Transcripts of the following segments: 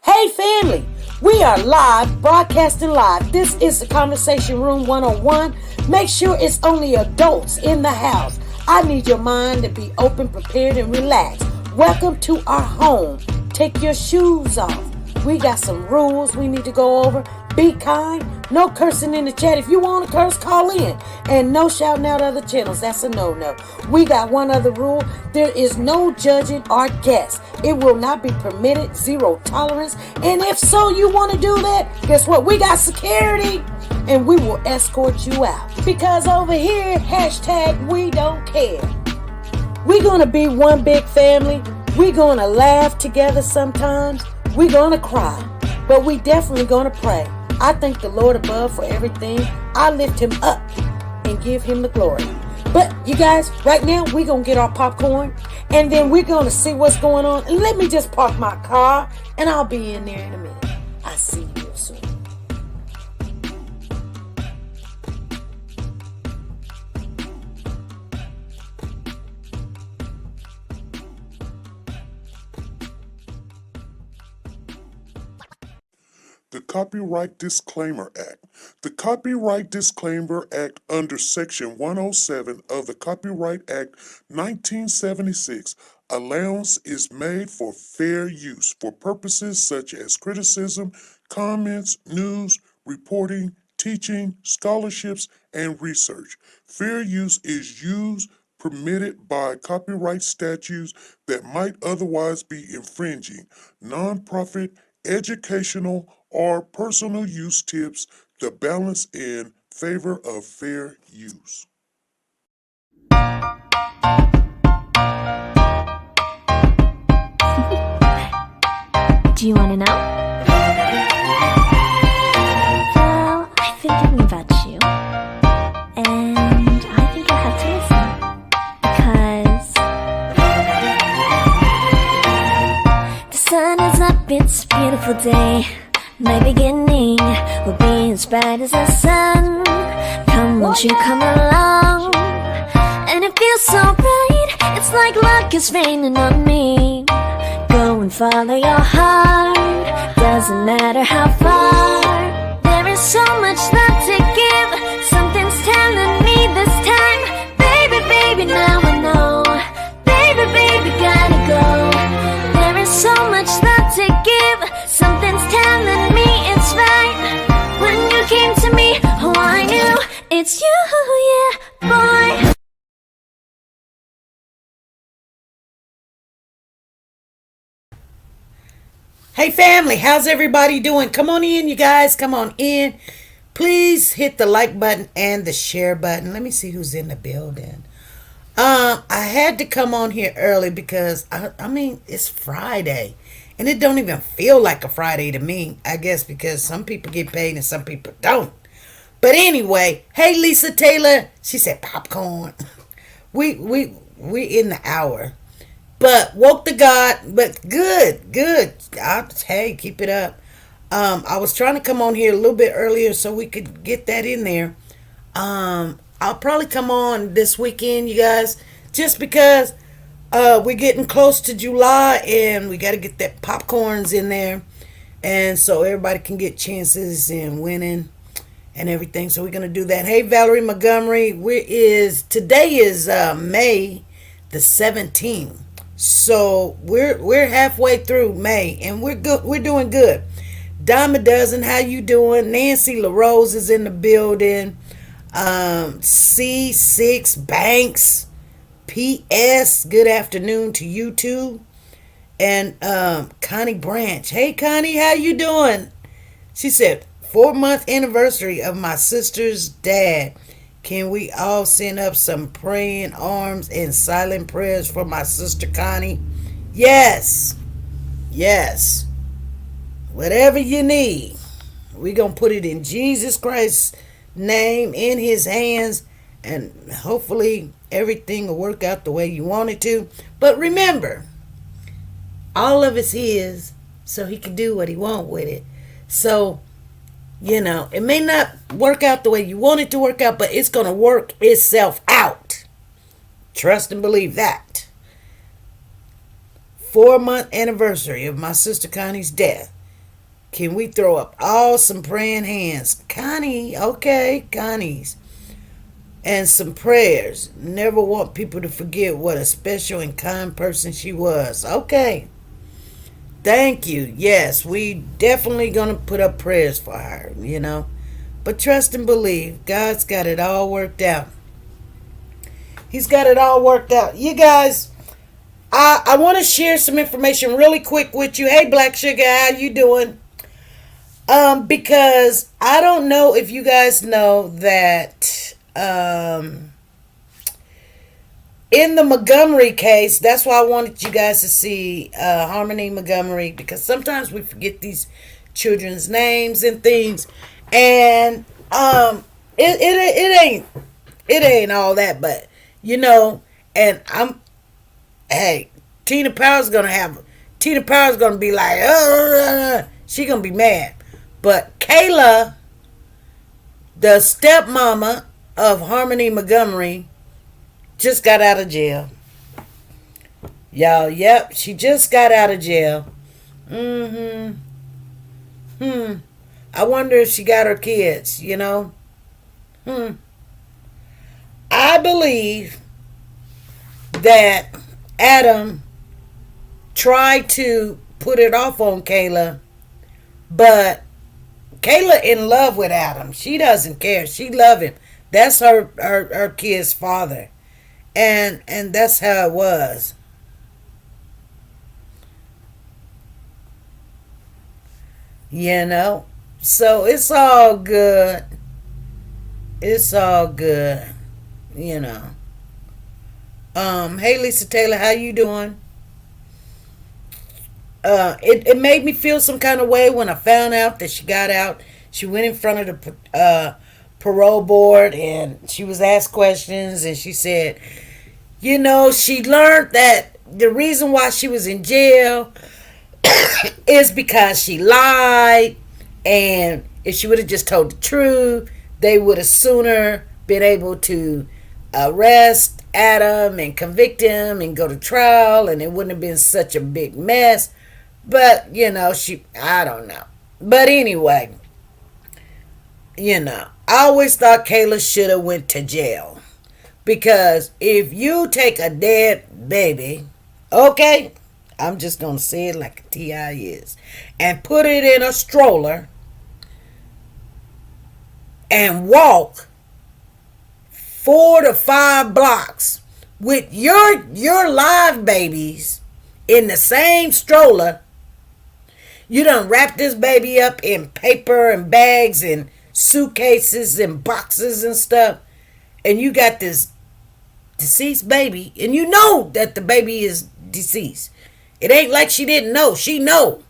Hey family, we are live, broadcasting live. This is the Conversation Room 101. Make sure it's only adults in the house. I need your mind to be open, prepared, and relaxed. Welcome to our home. Take your shoes off. We got some rules we need to go over. Be kind. No cursing in the chat. If you want to curse, call in. And no shouting out other channels. That's a no-no. We got one other rule. There is no judging our guests. It will not be permitted. Zero tolerance. And if so, you want to do that, guess what? We got security. And we will escort you out. Because over here, hashtag we don't care. We're going to be one big family. We're going to laugh together sometimes. We're going to cry. But we definitely going to pray. I thank the Lord above for everything. I lift him up and give him the glory. But you guys, right now, we're going to get our popcorn. And then we're going to see what's going on. And let me just park my car. And I'll be in there in a minute. I'll see you soon. The Copyright Disclaimer Act. The Copyright Disclaimer Act under Section 107 of the Copyright Act 1976, allowance is made for fair use for purposes such as criticism, comments, news, reporting, teaching, scholarships, and research. Fair use is used permitted by copyright statutes that might otherwise be infringing. Nonprofit, educational, or personal use tips the balance in favor of fair use. Do you want to know? Well, I've been thinking about you, and I think you'll have to listen, because the sun is up, it's a beautiful day. My beginning will be as bright as the sun. Come, won't you come along? And it feels so bright, it's like luck is raining on me. Go and follow your heart, doesn't matter how far. There is so much love to give, something's telling me this time. Baby, baby, now I know. Baby, baby, gotta go. There is so much love to give, something's telling me it's right. When you came to me, oh I knew it's you, yeah, boy. Hey family, how's everybody doing? Come on in, you guys. Come on in. Please hit the like button and the share button. Let me see who's in the building. I had to come on here early because I mean it's Friday. And it don't even feel like a Friday to me. I guess because some people get paid and some people don't. But anyway, hey Lisa Taylor. She said popcorn. We in the hour. But woke to God, but good. Hey, keep it up. I was trying to come on here a little bit earlier so we could get that in there. I'll probably come on this weekend, you guys, just because we're getting close to July and we got to get that popcorns in there, and so everybody can get chances in winning and everything. So we're gonna do that. Hey, Valerie Montgomery, today is May the 17th. So we're halfway through May and we're good. We're doing good. Dime a dozen, how you doing? Nancy LaRose is in the building. C6 Banks, PS, good afternoon to you too. And Connie Branch. Hey Connie, how you doing? She said 4-month anniversary of my sister's dad. Can we all send up some praying arms and silent prayers for my sister Connie? Yes. Whatever you need. We're going to put it in Jesus Christ's name, in his hands, and hopefully everything will work out the way you want it to. But remember, all of it's his, so he can do what he wants with it. So, it may not work out the way you want it to work out, but it's going to work itself out. Trust and believe that. 4-month anniversary of my sister Connie's death. Can we throw up all some praying hands? Connie, okay, Connie's. And some prayers. Never want people to forget what a special and kind person she was. Okay. Thank you. Yes, we definitely gonna put up prayers for her, But trust and believe. God's got it all worked out. He's got it all worked out. You guys, I want to share some information really quick with you. Hey, Black Sugar, how you doing? Because I don't know if you guys know that in the Montgomery case, that's why I wanted you guys to see Harmony Montgomery, because sometimes we forget these children's names and things, and it ain't all that, but and hey, Tina Power's gonna be like, she gonna be mad, but Kayla, the stepmama of Harmony Montgomery, just got out of jail. Y'all, yep, she just got out of jail. I wonder if she got her kids, I believe that Adam tried to put it off on Kayla, but Kayla in love with Adam. She doesn't care. She love him. That's her kid's father. And that's how it was. So it's all good. It's all good. Hey Lisa Taylor, how you doing? It made me feel some kind of way when I found out that she got out. She went in front of the parole board and she was asked questions, and she said, she learned that the reason why she was in jail is because she lied, and if she would have just told the truth, they would have sooner been able to arrest Adam and convict him and go to trial, and it wouldn't have been such a big mess. But I don't know. But anyway, I always thought Kayla should have went to jail, because if you take a dead baby, okay, I'm just gonna say it like a T.I. is, and put it in a stroller and walk 4 to 5 blocks with your live babies in the same stroller. You done wrap this baby up in paper and bags and suitcases and boxes and stuff, and you got this deceased baby, and you know that the baby is deceased. It ain't like she didn't know. She know.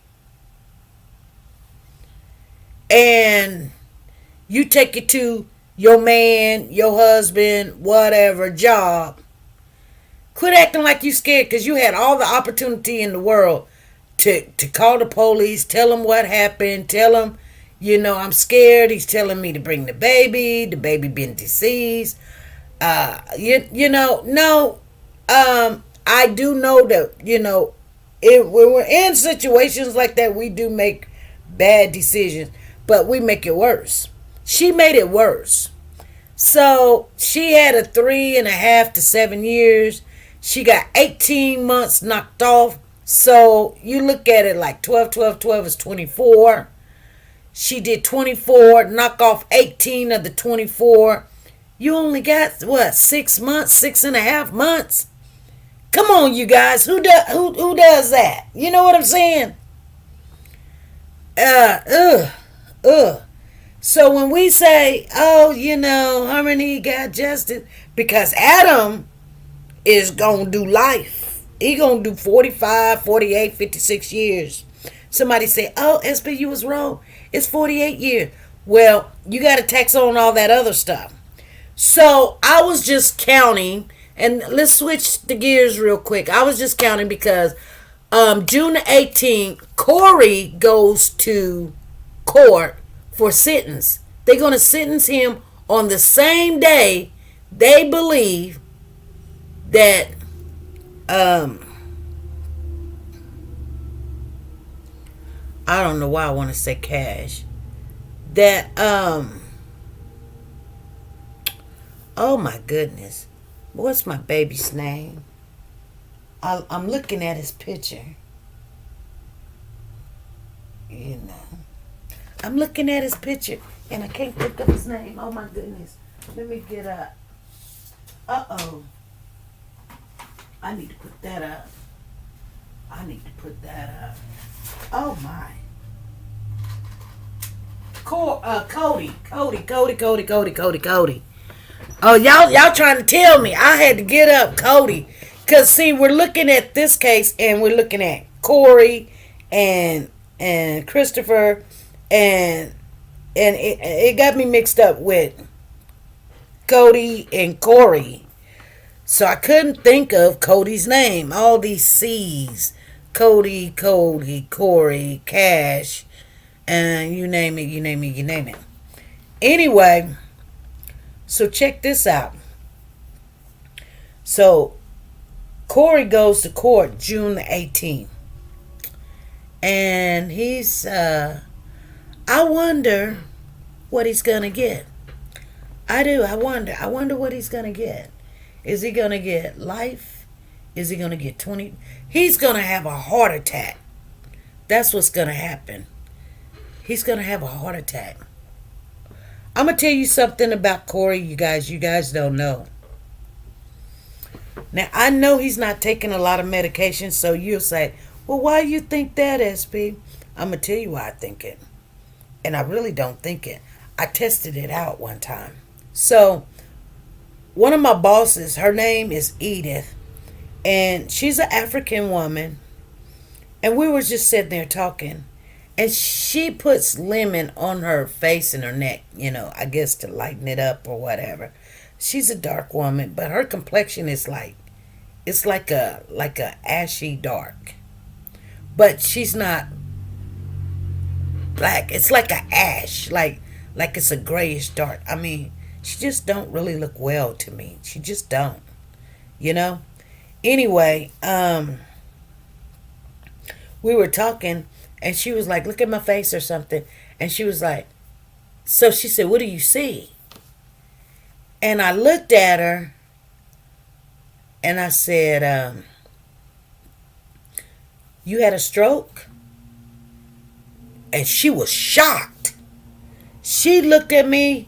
And you take it to your man, your husband, whatever, job. Quit acting like you scared, because you had all the opportunity in the world to call the police, tell them what happened, tell them, I'm scared. He's telling me to bring the baby been deceased. No, I do know that, when we're in situations like that, we do make bad decisions, but we make it worse. She made it worse. So she had a 3.5 to 7 years. She got 18 months knocked off. So you look at it like 12 is 24. She did 24, knock off 18 of the 24. You only got, 6 months, 6.5 months? Come on, you guys. Who does that? You know what I'm saying? So when we say, Harmony got justice, because Adam is going to do life. He going to do 45, 48, 56 years. Somebody say, SB, you was wrong. It's 48 years. Well, you got to tax on all that other stuff. So I was just counting, and let's switch the gears real quick. I was just counting because June 18th, Corey goes to court for sentence. They're going to sentence him on the same day they believe that I don't know why I want to say Cash. That oh my goodness, what's my baby's name? I'm looking at his picture. You know, I'm looking at his picture and I can't think of his name. Oh my goodness, let me get up. Uh-oh, I need to put that up. I need to put that up. Oh my. Cody. Oh, y'all trying to tell me I had to get up, Cody. Cause see, we're looking at this case and we're looking at Corey and Christopher and it got me mixed up with Cody and Corey. So I couldn't think of Cody's name. All these C's. Cody, Corey, Cash, and you name it. Anyway, so check this out. So Corey goes to court June the 18th. And he's I wonder what he's gonna get. I do. I wonder what he's gonna get. Is he gonna get life? Is he gonna get 20? He's gonna have a heart attack. That's what's gonna happen. He's gonna have a heart attack. I'm gonna tell you something about Corey, you guys. You guys don't know. Now I know he's not taking a lot of medication, so you'll say, "Well, why do you think that, SP?" I'm gonna tell you why I think it, and I really don't think it. I tested it out one time. So one of my bosses, her name is Edith, and she's an African woman, and we were just sitting there talking, and she puts lemon on her face and her neck, I guess to lighten it up or whatever. She's a dark woman, but her complexion is like a ashy dark, but she's not black. It's like a ash, like it's a grayish dark. I mean, she just don't really look well to me. She just don't, Anyway, we were talking, and she was like, "Look at my face" or something, and she was like, so she said, "What do you see?" And I looked at her, and I said, "You had a stroke?" And she was shocked. She looked at me,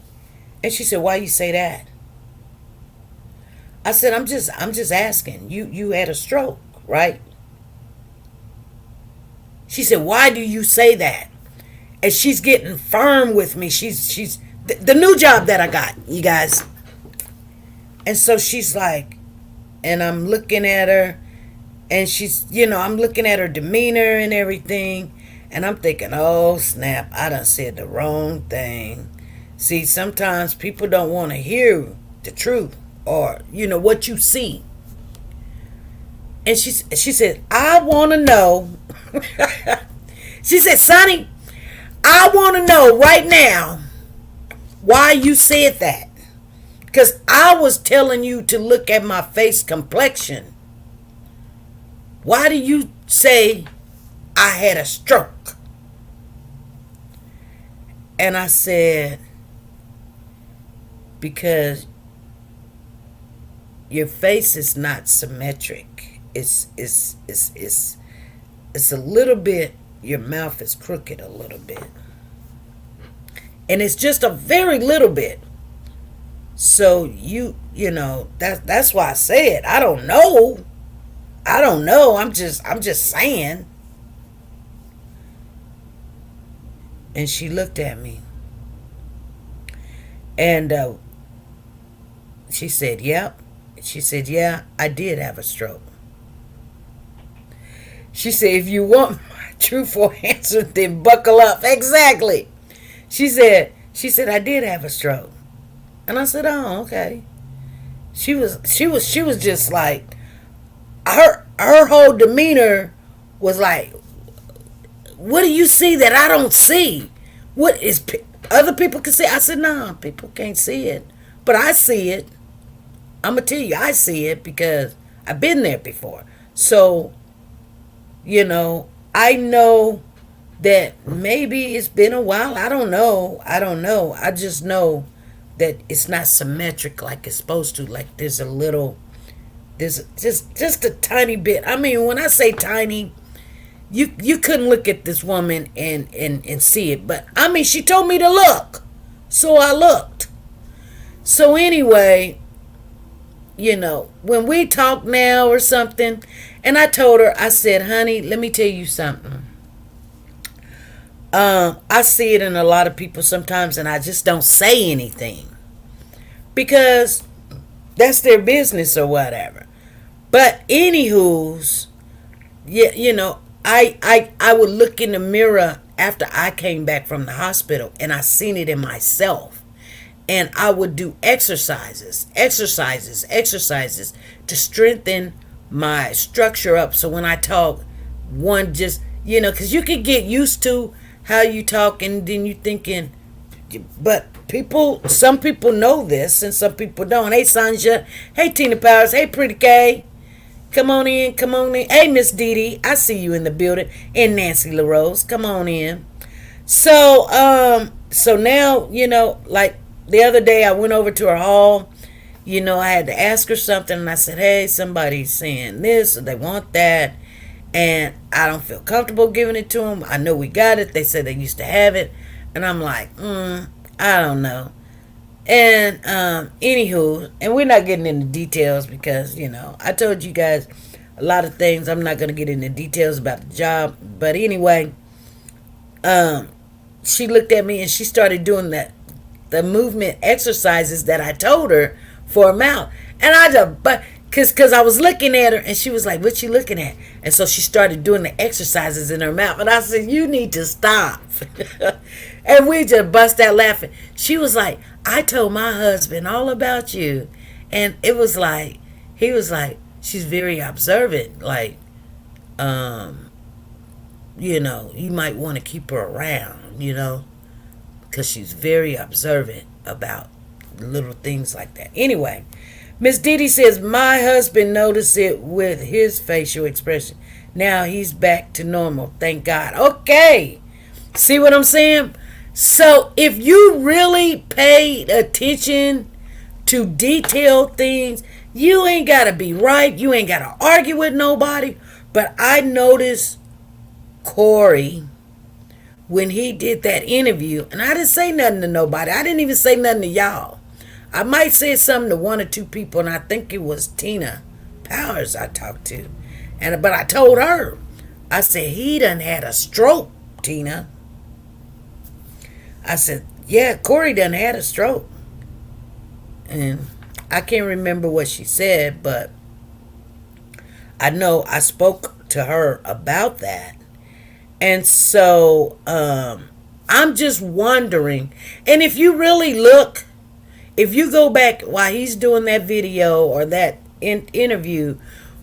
and she said, "Why you say that?" I said, I'm just asking. You had a stroke, right?" She said, "Why do you say that?" And she's getting firm with me. She's the new job that I got, you guys. And so she's like, and I'm looking at her, and she's, I'm looking at her demeanor and everything, and I'm thinking, oh snap, I done said the wrong thing. See, sometimes people don't want to hear the truth or, what you see. And she said, "I want to know." She said, "Sonny, I want to know right now why you said that. Because I was telling you to look at my face complexion. Why do you say I had a stroke?" And I said, "Because your face is not symmetric. It's a little bit, your mouth is crooked a little bit. And it's just a very little bit. So that's why I said, I don't know. I'm just saying." And she looked at me. And she said, "Yep." She said, "Yeah, I did have a stroke." She said, "If you want my truthful answer, then buckle up." Exactly. She said, "I did have a stroke." And I said, "Oh, okay." She was just like, her whole demeanor was like, "What do you see that I don't see? What is other people can see?" I said, "Nah, people can't see it, but I see it. I'm gonna tell you, I see it because I've been there before. So, I know that maybe it's been a while. I don't know. I don't know. I just know that it's not symmetric like it's supposed to. Like there's a little, there's just a tiny bit. I mean, when I say tiny, you couldn't look at this woman and see it. But I mean, she told me to look, so I looked. So anyway, when we talk now or something, and I told her, I said, honey, let me tell you something. I see it in a lot of people sometimes, and I just don't say anything because that's their business or whatever. But anywho's, yeah, I would look in the mirror after I came back from the hospital, and I seen it in myself, and I would do exercises to strengthen my structure up. So when I talk, one just because you can get used to how you talk, and then you thinking, but some people know this, and some people don't. Hey, Sanja. Hey, Tina Powers. Hey, Pretty K. Come on in. Come on in. Hey, Miss Dee Dee. I see you in the building. And Nancy LaRose. Come on in. So now, like the other day I went over to her hall. I had to ask her something, and I said, hey, somebody's saying this or they want that, and I don't feel comfortable giving it to them. I know we got it. They said they used to have it, and I'm like, I don't know. And anywho, and we're not getting into details because I told you guys a lot of things. I'm not gonna get into details about the job, but anyway, she looked at me and she started doing the movement exercises that I told her for her mouth, and I just but because I was looking at her and she was like, what you looking at? And so she started doing the exercises in her mouth, and I said, you need to stop. And we just bust out laughing. She was like, I told my husband all about you, and it was like he was like, she's very observant, like you might want to keep her around, because she's very observant about little things like that. Anyway, Miss Dee Dee says, my husband noticed it with his facial expression. Now he's back to normal. Thank God. Okay. See what I'm saying? So if you really paid attention to detailed things, you ain't got to be right. You ain't got to argue with nobody. But I noticed Corey, when he did that interview, and I didn't say nothing to nobody. I didn't even say nothing to y'all. I might say something to one or two people, and I think it was Tina Powers I talked to. But I told her, I said, he done had a stroke, Tina. I said, yeah, Corey done had a stroke. And I can't remember what she said, but I know I spoke to her about that. And so I'm just wondering, and if you really look, if you go back while he's doing that video or that interview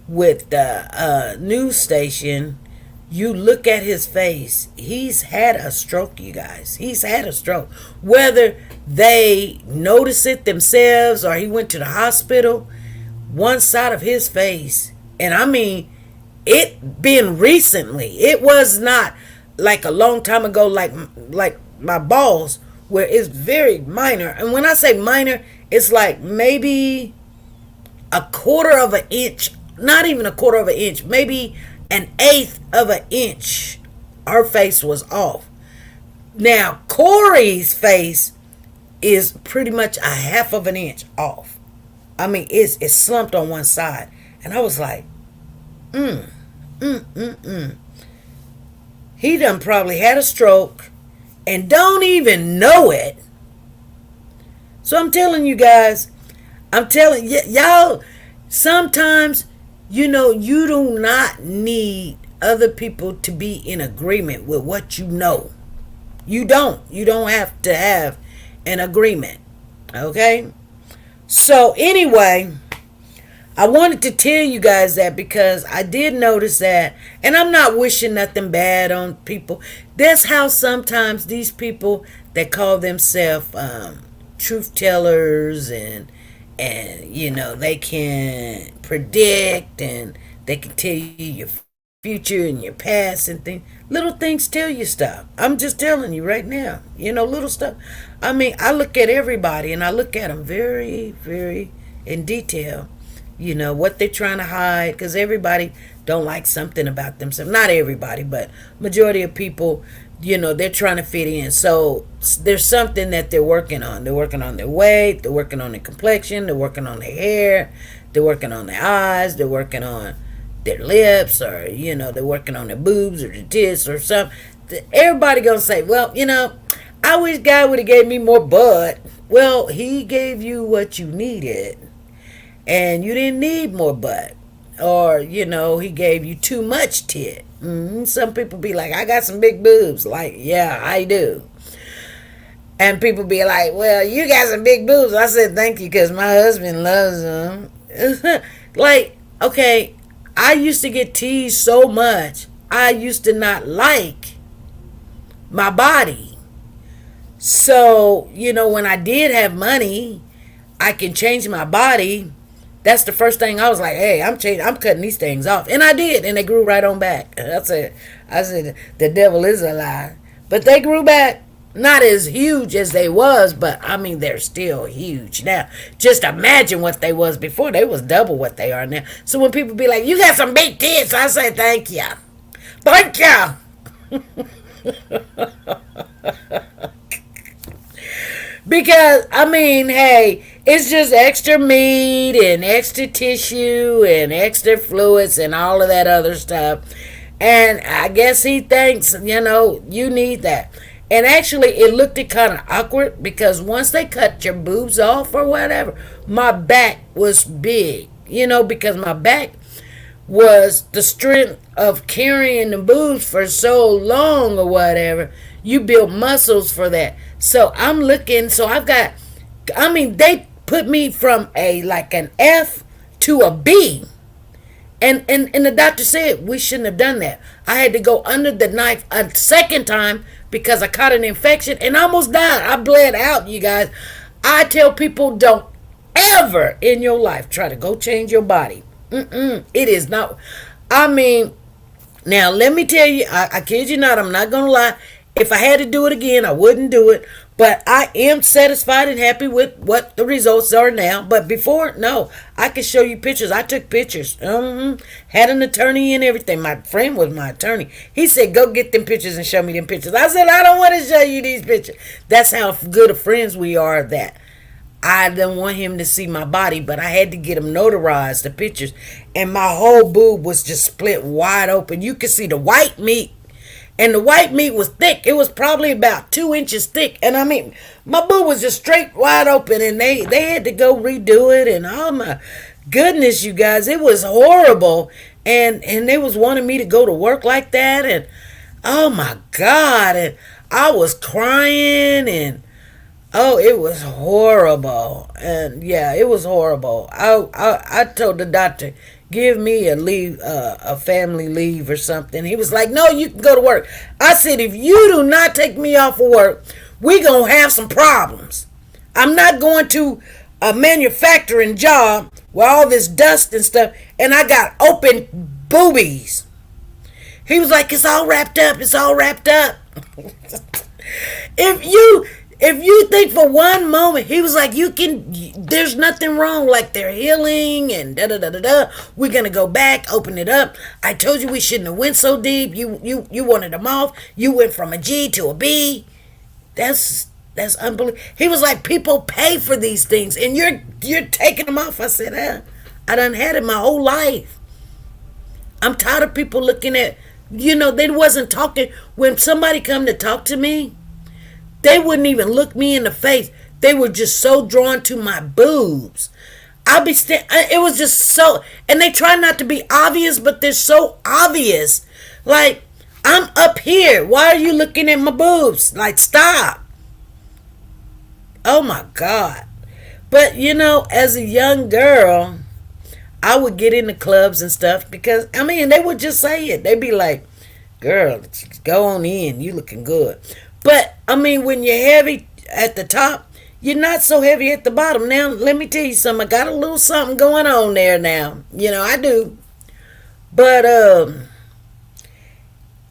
with the news station, you look at his face, he's had a stroke, you guys. He's had a stroke. Whether they notice it themselves or he went to the hospital, one side of his face, and I mean, it been recently. It was not like a long time ago, like my balls, where it's very minor. And when I say minor, it's like maybe a quarter of an inch, not even a quarter of an inch, maybe an eighth of an inch. Her face was off. Now Corey's face is pretty much a half of an inch off. I mean, it's slumped on one side, and I was like, he done probably had a stroke and don't even know it. So I'm telling you guys, I'm telling y'all, sometimes, you do not need other people to be in agreement with what you know. You don't. You don't have to have an agreement. Okay? So anyway, I wanted to tell you guys that because I did notice that, and I'm not wishing nothing bad on people. That's how sometimes these people that call themselves truth tellers and they can predict and they can tell you your future and your past and things. Little things tell you stuff. I'm just telling you right now. Little stuff. I mean, I look at everybody and I look at them very, very in detail. What they're trying to hide, because everybody don't like something about themselves. Not everybody, but majority of people, they're trying to fit in. So there's something that they're working on. They're working on their weight. They're working on their complexion. They're working on their hair. They're working on their eyes. They're working on their lips, or they're working on their boobs or their tits or something. Everybody gonna say, well, I wish God would have gave me more butt. Well, he gave you what you needed, and you didn't need more butt. Or he gave you too much tit. Some people be like, I got some big boobs. Like, yeah, I do. And people be like, well, you got some big boobs. I said, thank you, because my husband loves them. Like, okay, I used to get teased so much. I used to not like my body. So, when I did have money, I can change my body. That's the first thing I was like, hey, I'm cutting these things off. And I did, and they grew right on back. I said, the devil is a lie. But they grew back. Not as huge as they was, but I mean, they're still huge now. Just imagine what they was before. They was double what they are now. So when people be like, you got some big tits, I say, thank you. Thank you. Because, I mean, hey, it's just extra meat and extra tissue and extra fluids and all of that other stuff. And I guess he thinks, you need that. And actually, it looked kind of awkward, because once they cut your boobs off or whatever, my back was big, because my back was the strength of carrying the boobs for so long or whatever. You build muscles for that. So I'm looking, so they put me from an F to a B. And the doctor said we shouldn't have done that. I had to go under the knife a second time because I caught an infection and I almost died. I bled out, you guys. I tell people, don't ever in your life try to go change your body. It is not. I mean, now let me tell you, I kid you not, I'm not going to lie. If I had to do it again, I wouldn't do it. But I am satisfied and happy with what the results are now. But before, no. I can show you pictures. I took pictures. Had an attorney and everything. My friend was my attorney. He said, go get them pictures and show me them pictures. I said, I don't want to show you these pictures. That's how good of friends we are, that I didn't want him to see my body, but I had to get him notarized, the pictures. And my whole boob was just split wide open. You could see the white meat. And the white meat was thick. It was probably about 2 inches thick. And I mean, my boob was just straight wide open. And they had to go redo it. And oh my goodness, you guys, it was horrible. And they was wanting me to go to work like that. And oh my God. And I was crying. And oh, it was horrible. And yeah, it was horrible. I told the doctor, give me a leave, a family leave or something. He was like, no, you can go to work. I said, if you do not take me off of work, we're going to have some problems. I'm not going to a manufacturing job with all this dust and stuff, and I got open boobies. He was like, it's all wrapped up. It's all wrapped up. If you think for one moment, he was like, there's nothing wrong, like they're healing and da da da da da. We're gonna go back, open it up. I told you we shouldn't have went so deep. You wanted them off. You went from a G to a B. That's unbelievable. He was like, people pay for these things and you're taking them off. I said, I done had it my whole life. I'm tired of people looking at, they wasn't talking. When somebody come to talk to me, they wouldn't even look me in the face. They were just so drawn to my boobs. It was just so, and they try not to be obvious, but they're so obvious. Like, I'm up here. Why are you looking at my boobs? Like, stop. Oh my God. But, as a young girl, I would get into clubs and stuff because, they would just say it. They'd be like, girl, go on in. You looking good. But, when you're heavy at the top, you're not so heavy at the bottom. Now, let me tell you something. I got a little something going on there now. I do. But,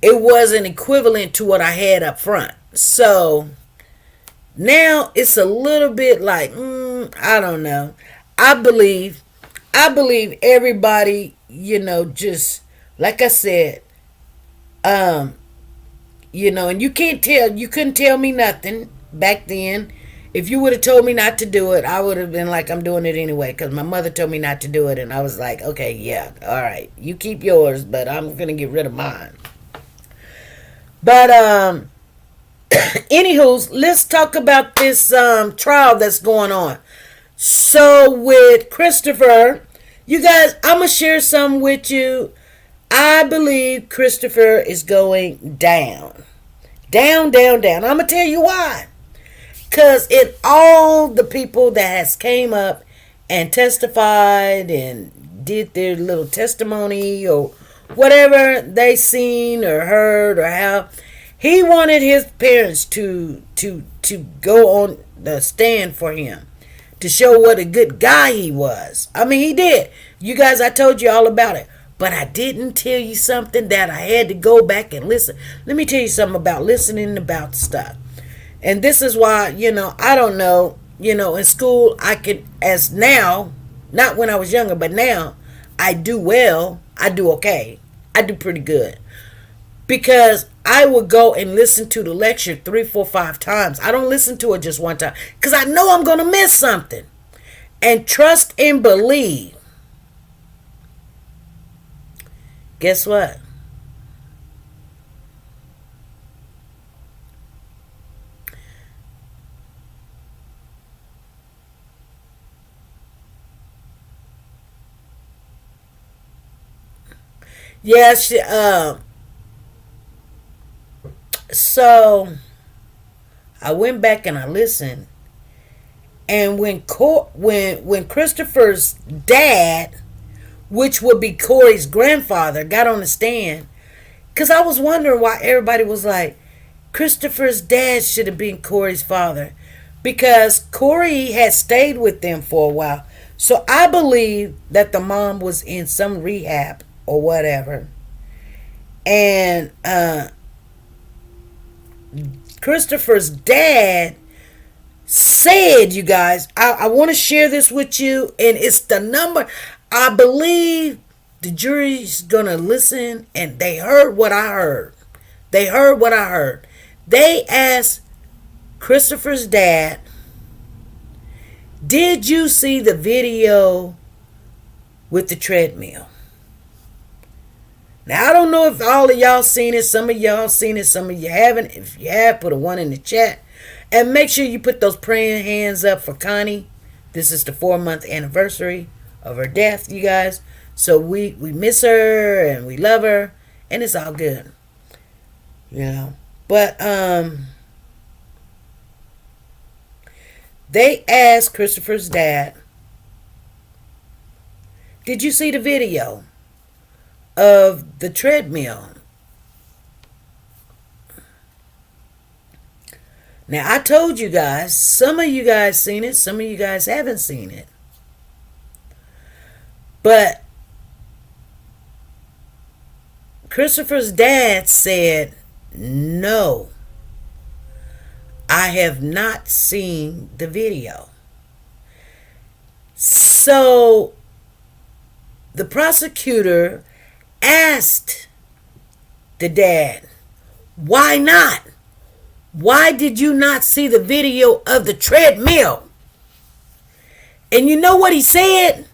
it wasn't equivalent to what I had up front. So now it's a little bit like, I don't know. I believe, I believe everybody, just like I said, um, and you couldn't tell me nothing back then. If you would have told me not to do it, I would have been like, I'm doing it anyway, because my mother told me not to do it, and I was like, okay, yeah, all right, you keep yours, but I'm gonna get rid of mine. But anywho, let's talk about this trial that's going on. So with Christopher, you guys, I'm gonna share some with you. I believe Christopher is going down. Down, down, down. I'm gonna tell you why. Cause in all the people that has came up and testified and did their little testimony or whatever they seen or heard or how he wanted his parents to go on the stand for him to show what a good guy he was. I mean, he did. You guys, I told you all about it. But I didn't tell you something that I had to go back and listen. Let me tell you something about listening about stuff. And this is why, I don't know, in school, I could, as now, not when I was younger, but now, I do well. I do okay. I do pretty good. Because I would go and listen to the lecture 3, 4, 5 times. I don't listen to it just one time. Because I know I'm going to miss something. And trust and believe. Guess what? Yeah, so I went back and I listened, and when Christopher's dad, which would be Corey's grandfather, got on the stand, because I was wondering why everybody was like, Christopher's dad should have been Corey's father, because Corey had stayed with them for a while. So I believe that the mom was in some rehab or whatever. And Christopher's dad said, you guys, I want to share this with you, and it's the number. I believe the jury's going to listen, and they heard what I heard. They heard what I heard. They asked Christopher's dad, did you see the video with the treadmill? Now, I don't know if all of y'all seen it. Some of y'all seen it. Some of you haven't. If you have, put a 1 in the chat. And make sure you put those praying hands up for Connie. This is the 4-month anniversary of her death, you guys. So we miss her and we love her. And it's all good. But they asked Christopher's dad, did you see the video of the treadmill? Now, I told you guys, some of you guys seen it, some of you guys haven't seen it. But Christopher's dad said, no, I have not seen the video. So the prosecutor asked the dad, why not? Why did you not see the video of the treadmill? And you know what he said?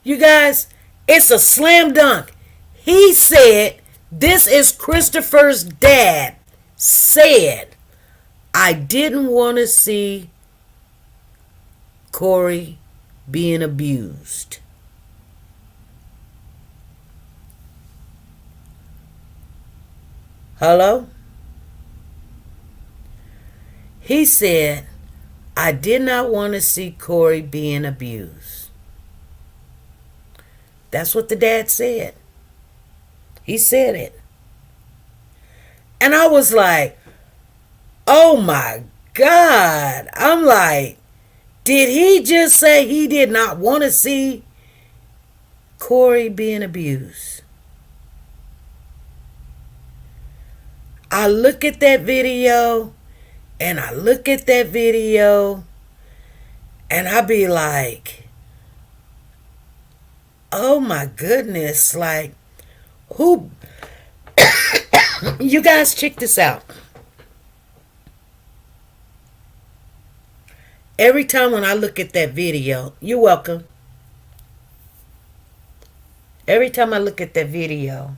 You guys, it's a slam dunk. He said, this is Christopher's dad said, I didn't want to see Corey being abused. Hello? He said, I did not want to see Corey being abused. That's what the dad said. He said it. And I was like, oh my God. I'm like, did he just say he did not want to see Corey being abused? I look at that video and I look at that video and I be like, oh my goodness, like, who? You guys check this out. Every time when I look at that video, you're welcome. Every time I look at that video,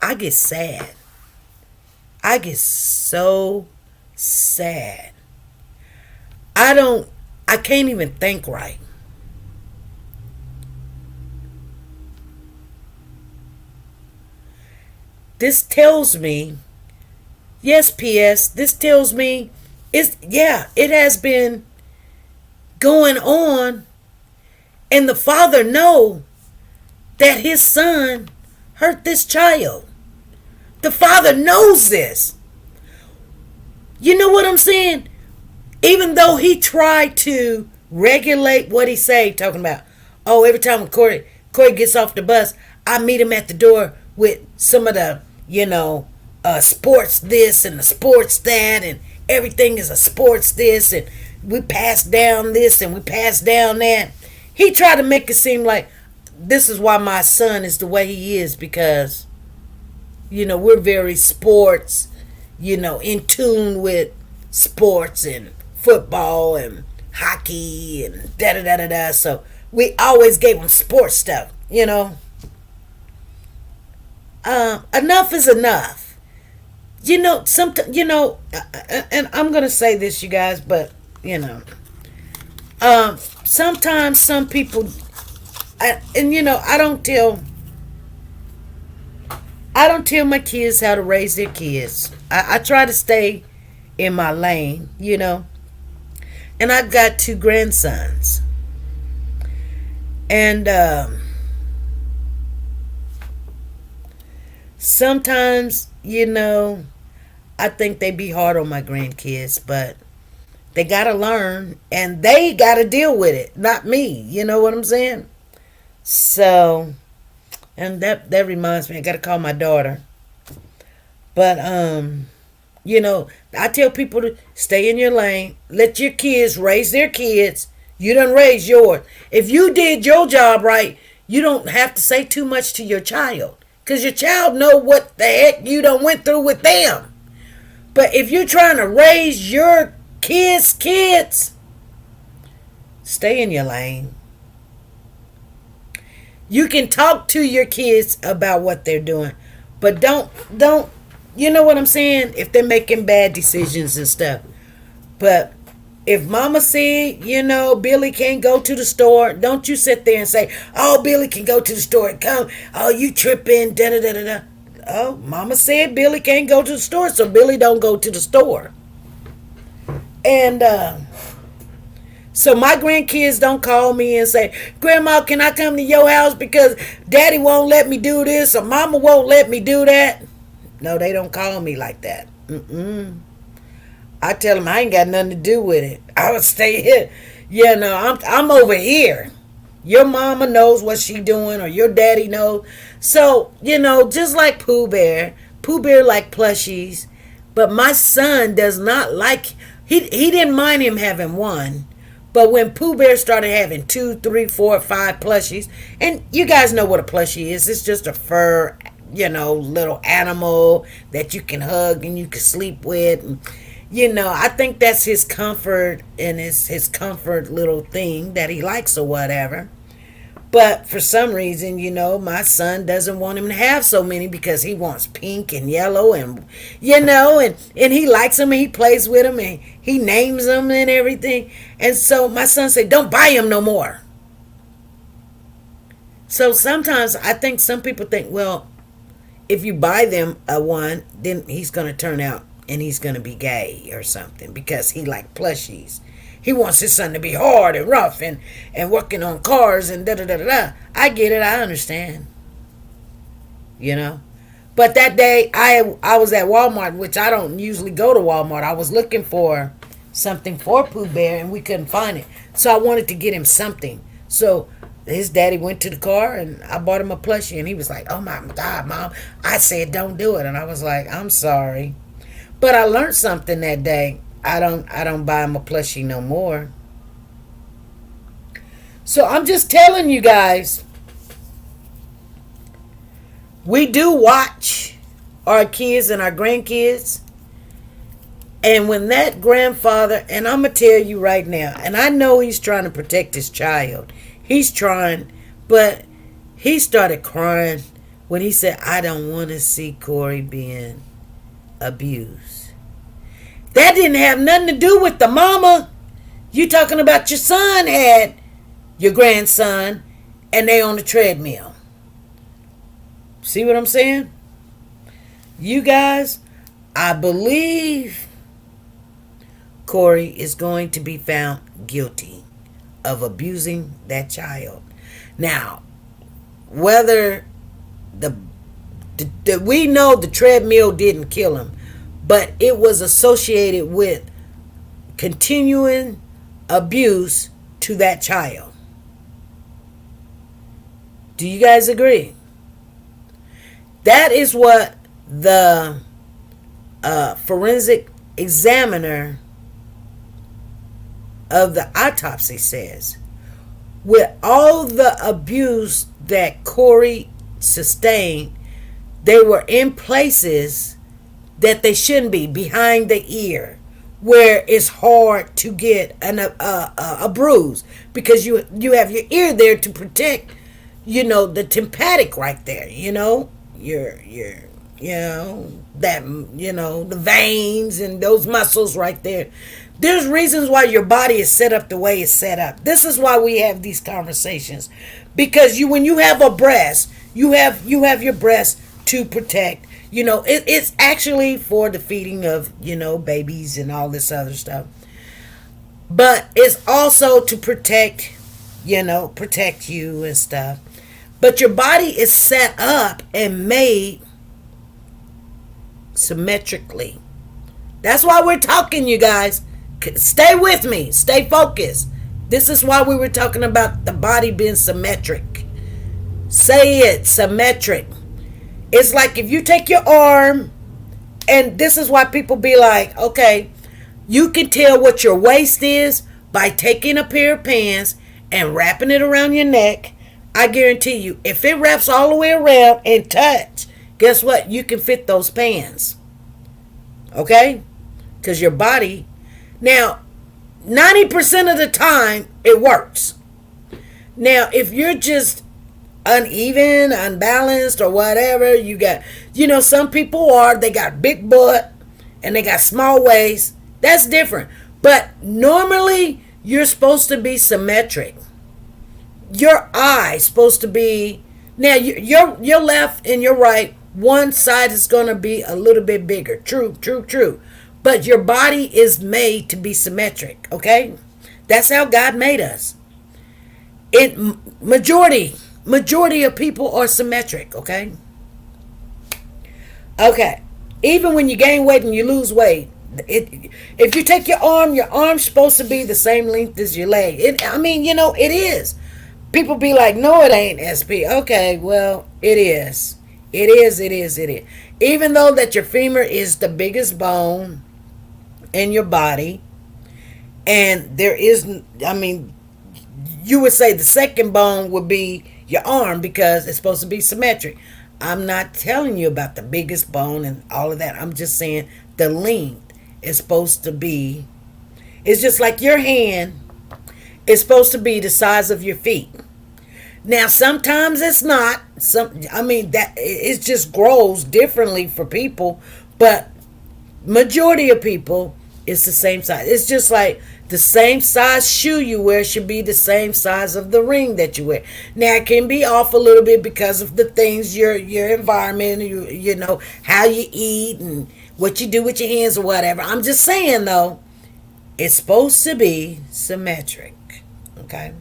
I get sad. I get so sad. I can't even think right. This tells me, yes, P.S., this tells me, it has been going on, and the father know that his son hurt this child. The father knows this. You know what I'm saying? Even though he tried to regulate what he say, talking about, oh, every time Corey gets off the bus, I meet him at the door with some of the, sports this and the sports that, and everything is a sports this, and we pass down this and we pass down that. He tried to make it seem like this is why my son is the way he is, because, we're very sports, in tune with sports and football and hockey and da-da-da-da-da. So we always gave him sports stuff, enough is enough. Sometimes, and I'm going to say this, you guys, but, sometimes some people, I don't tell my kids how to raise their kids. I try to stay in my lane, and I've got 2 grandsons. And sometimes, I think they be hard on my grandkids, but they got to learn and they got to deal with it, not me. You know what I'm saying? So, and that reminds me, I got to call my daughter. But, I tell people to stay in your lane. Let your kids raise their kids. You done raised yours. If you did your job right, you don't have to say too much to your child. Because your child know what the heck you done went through with them. But if you're trying to raise your kids, stay in your lane. You can talk to your kids about what they're doing. But don't, you know what I'm saying? If they're making bad decisions and stuff. But if mama said, Billy can't go to the store, don't you sit there and say, oh, Billy can go to the store. Come, oh, you tripping, da-da-da-da-da. Oh, mama said Billy can't go to the store, so Billy don't go to the store. And so my grandkids don't call me and say, Grandma, can I come to your house because Daddy won't let me do this or Mama won't let me do that? No, they don't call me like that. I tell them I ain't got nothing to do with it. I would stay here. I'm over here. Your mama knows what she doing or your daddy knows. So, just like Pooh Bear like plushies. But my son does not like, he didn't mind him having one. But when Pooh Bear started having 2, 3, 4, 5 plushies, and you guys know what a plushie is. It's just a fur, little animal that you can hug and you can sleep with. And, I think that's his comfort and his comfort little thing that he likes or whatever. But for some reason, my son doesn't want him to have so many because he wants pink and yellow and, and he likes them and he plays with them and he names them and everything. And so my son said, don't buy him no more. So sometimes I think some people think, well, if you buy them a one, then he's going to turn out and he's going to be gay or something because he like plushies. He wants his son to be hard and rough and working on cars and da-da-da-da-da. I get it. I understand. But that day, I was at Walmart, which I don't usually go to Walmart. I was looking for something for Pooh Bear, and we couldn't find it. So I wanted to get him something. So his daddy went to the car and I bought him a plushie, and he was like, "Oh my God, Mom, I said don't do it." And I was like, "I'm sorry." But I learned something that day. I don't buy him a plushie no more. So I'm just telling you guys, we do watch our kids and our grandkids. And when that grandfather, and I'm going to tell you right now, and I know he's trying to protect his child. He's trying, but he started crying when he said, "I don't want to see Corey being abused." That didn't have nothing to do with the mama. You talking about your son had your grandson and they on the treadmill. See what I'm saying? You guys, I believe Corey is going to be found guilty of abusing that child. Now, whether the we know the treadmill didn't kill him, but it was associated with continuing abuse to that child. Do you guys agree? That is what the forensic examiner of the autopsy says. With all the abuse that Corey sustained, they were in places that they shouldn't be, behind the ear, where it's hard to get a bruise, because you have your ear there to protect, the tympanic right there, your that, the veins and those muscles right there. There's reasons why your body is set up the way it's set up. This is why we have these conversations, because when you have a breast, you have your breast to protect. It's actually for the feeding of babies and all this other stuff, but it's also to protect you and stuff. But your body is set up and made symmetrically. That's why we're talking, you guys. Stay with me. Stay focused. This is why we were talking about the body being symmetric. Say it, symmetric. It's like if you take your arm, and this is why people be like, okay, you can tell what your waist is by taking a pair of pants and wrapping it around your neck. I guarantee you, if it wraps all the way around and touch, guess what? You can fit those pants. Okay? Because your body, now, 90% of the time, it works. Now, if you're just uneven, unbalanced, or whatever, you got, some people they got big butt and they got small waist. That's different. But normally, you're supposed to be symmetric. Your eye is supposed to be, now your left and your right, one side is going to be a little bit bigger. True. But your body is made to be symmetric, okay? That's how God made us. Majority of people are symmetric, okay? Okay. Even when you gain weight and you lose weight, if you take your arm's supposed to be the same length as your leg. It is. People be like, "No, it ain't, SP." Okay, well, it is. It is. Even though that your femur is the biggest bone in your body, and there is, you would say the second bone would be your arm, because it's supposed to be symmetric. I'm not telling you about the biggest bone and all of that. I'm just saying the length is supposed to be, it's just like your hand is supposed to be the size of your feet. Now, sometimes it's not. That it just grows differently for people, but majority of people, it's the same size. It's just like the same size shoe you wear should be the same size of the ring that you wear. Now, it can be off a little bit because of the things, your environment, how you eat and what you do with your hands or whatever. I'm just saying, though, it's supposed to be symmetric. Okay?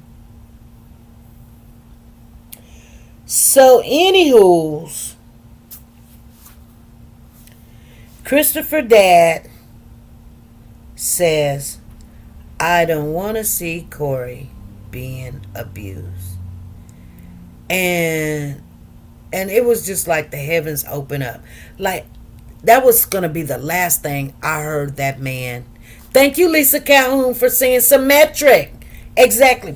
So, anywho's, Christopher Dad says, "I don't want to see Corey being abused." and it was just like the heavens open up. Like, that was gonna be the last thing I heard that man. Thank you, Lisa Calhoun, for saying symmetric. Exactly.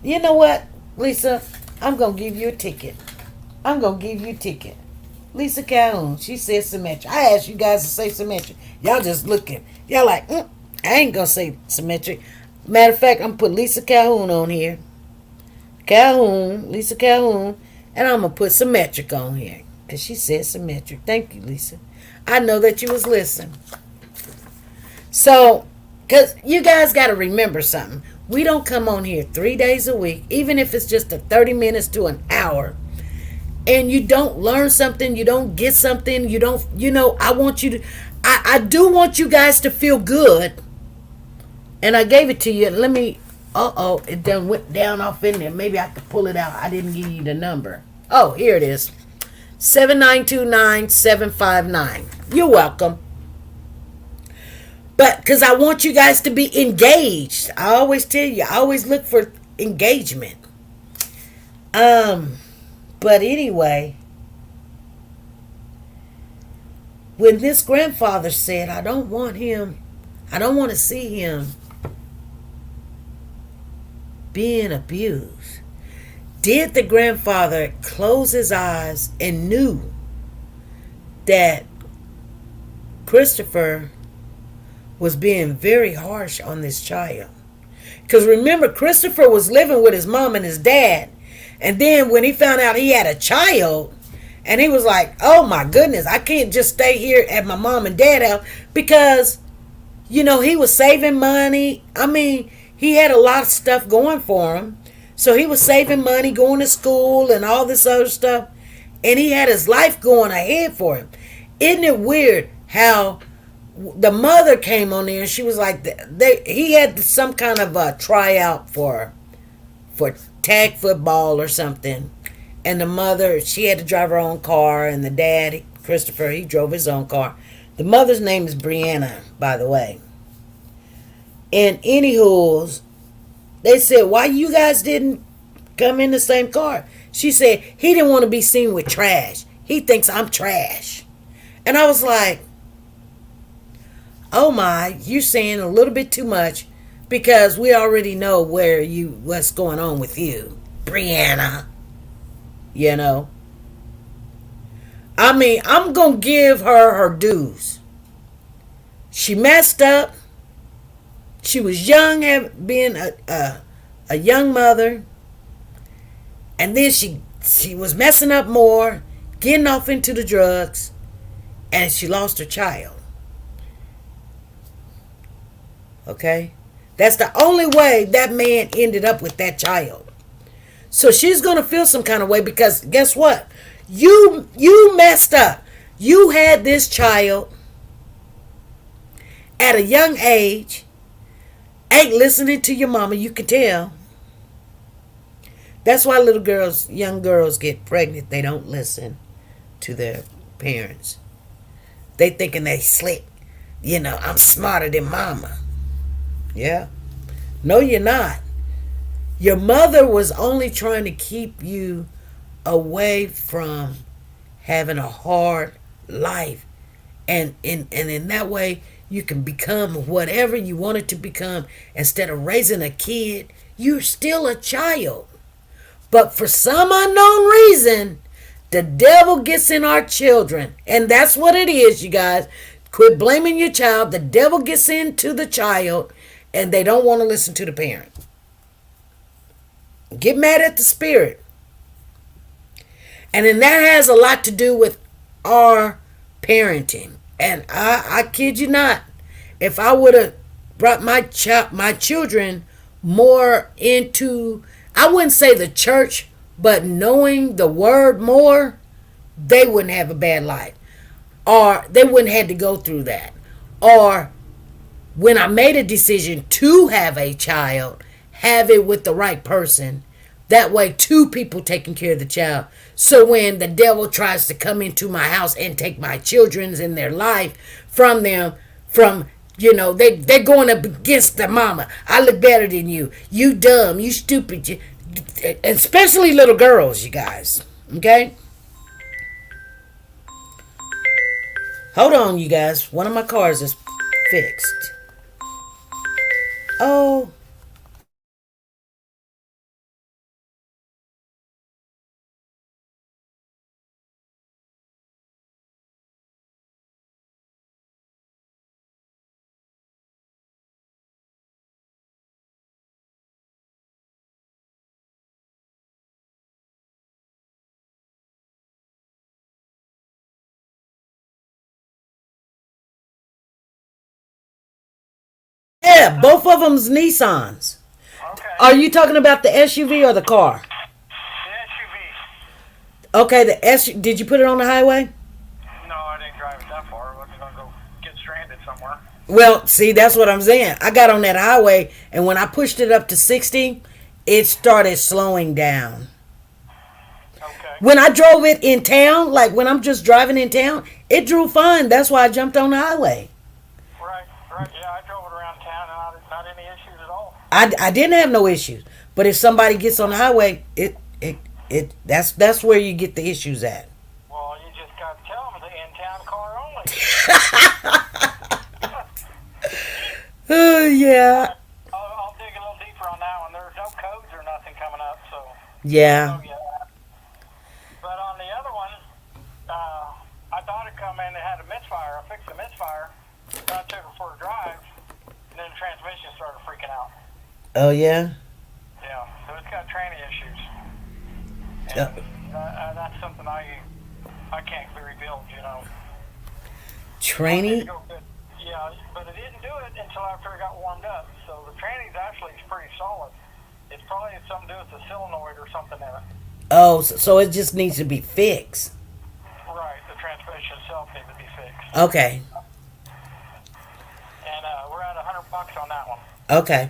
You know what, Lisa? I'm gonna give you a ticket. I'm gonna give you a ticket. Lisa Calhoun, she said symmetric. I asked you guys to say symmetric. Y'all just looking. Y'all like, I ain't gonna say symmetric. Matter of fact, I'm gonna put Lisa Calhoun on here. Calhoun, Lisa Calhoun, and I'm gonna put symmetric on here because she said symmetric. Thank you, Lisa. I know that you was listening. So, because you guys got to remember something. We don't come on here 3 days a week, even if it's just a 30 minutes to an hour, and you don't learn something, you don't get something, you don't, I want you to, I do want you guys to feel good. And I gave it to you. Let me, it done went down off in there. Maybe I could pull it out. I didn't give you the number. Oh, here it is. 7929759. You're welcome. But because I want you guys to be engaged. I always tell you, I always look for engagement. But anyway, when this grandfather said, I don't want to see him being abused, did the grandfather close his eyes and knew that Christopher was being very harsh on this child? Because remember, Christopher was living with his mom and his dad. And then when he found out he had a child, and he was like, oh my goodness, I can't just stay here at my mom and dad house, because, he was saving money. I mean, he had a lot of stuff going for him. So he was saving money, going to school and all this other stuff. And he had his life going ahead for him. Isn't it weird how the mother came on there and she was like, he had some kind of a tryout for tag football or something. And the mother, she had to drive her own car. And the dad, Christopher, he drove his own car. The mother's name is Brianna, by the way. And anywho, they said, why you guys didn't come in the same car? She said, he didn't want to be seen with trash. He thinks I'm trash. And I was like, oh my, you're saying a little bit too much, because we already know what's going on with you, Brianna. I mean, I'm going to give her dues. She messed up. She was young, being a young mother. And then she was messing up more, getting off into the drugs, and she lost her child. Okay? That's the only way that man ended up with that child. So she's going to feel some kind of way, because guess what? You messed up. You had this child at a young age, ain't listening to your mama, you can tell. That's why young girls get pregnant. They don't listen to their parents. They thinking they slick. I'm smarter than mama. Yeah. No, you're not. Your mother was only trying to keep you away from having a hard life. And in that way, you can become whatever you wanted to become. Instead of raising a kid, you're still a child. But for some unknown reason, the devil gets in our children. And that's what it is, you guys. Quit blaming your child. The devil gets into the child, and they don't want to listen to the parent. Get mad at the spirit. And then that has a lot to do with our parenting. And I kid you not, if I would have brought my children more into, I wouldn't say the church, but knowing the word more, they wouldn't have a bad life. Or they wouldn't have to go through that. Or when I made a decision to have a child, have it with the right person. That way, two people taking care of the child. So when the devil tries to come into my house and take my children's and their life from them, they're going up against the mama. I look better than you. You dumb. You stupid. especially little girls, you guys. Okay? Hold on, you guys. One of my cars is fixed. Oh, yeah, both of them's Nissans. Okay. Are you talking about the SUV or the car? The SUV. Okay, the Did you put it on the highway? No, I didn't drive it that far. I wasn't going to go get stranded somewhere. Well, see, that's what I'm saying. I got on that highway, and when I pushed it up to 60, it started slowing down. Okay. When I drove it in town, like when I'm just driving in town, it drew fine. That's why I jumped on the highway. Right, right. Yeah, I drove it around town and not any issues at all. I didn't have no issues. But if somebody gets on the highway, that's where you get the issues at. Well, you just got to tell them the in-town car only. Oh, yeah. I'll dig a little deeper on that one. There's no codes or nothing coming up, so. Yeah. Oh, yeah. But on the other one, I thought it come in and had a misfire. I fixed the misfire. So I took it for a drive, and then the transmission started freaking out. Oh, yeah? Yeah, so it's got tranny issues. Yeah. And that's something I can't be rebuild, you know. Training? Yeah, but it didn't do it until after it got warmed up. So the tranny's actually is pretty solid. It's probably something to do with the solenoid or something in it. Oh, so it just needs to be fixed. Right, the transmission itself needs to be fixed. Okay. And we're at $100 on that one. Okay.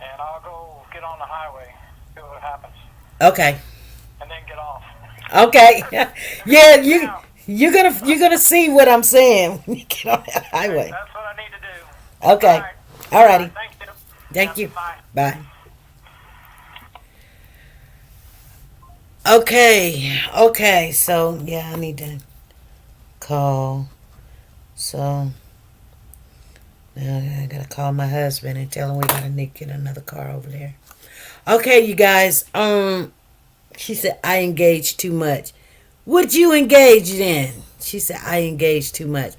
And I'll go get on the highway, see what happens, Okay. and then get off. Okay. Yeah, you're gonna see what I'm saying when you get on that highway. That's what I need to do. Okay. All Alrighty. Thank you. Thank you. Bye. Bye. Okay. So yeah, I need to call. So now I gotta call my husband and tell him we gotta get another car over there. Okay, you guys. She said I engaged too much. What you engaged in? She said I engaged too much.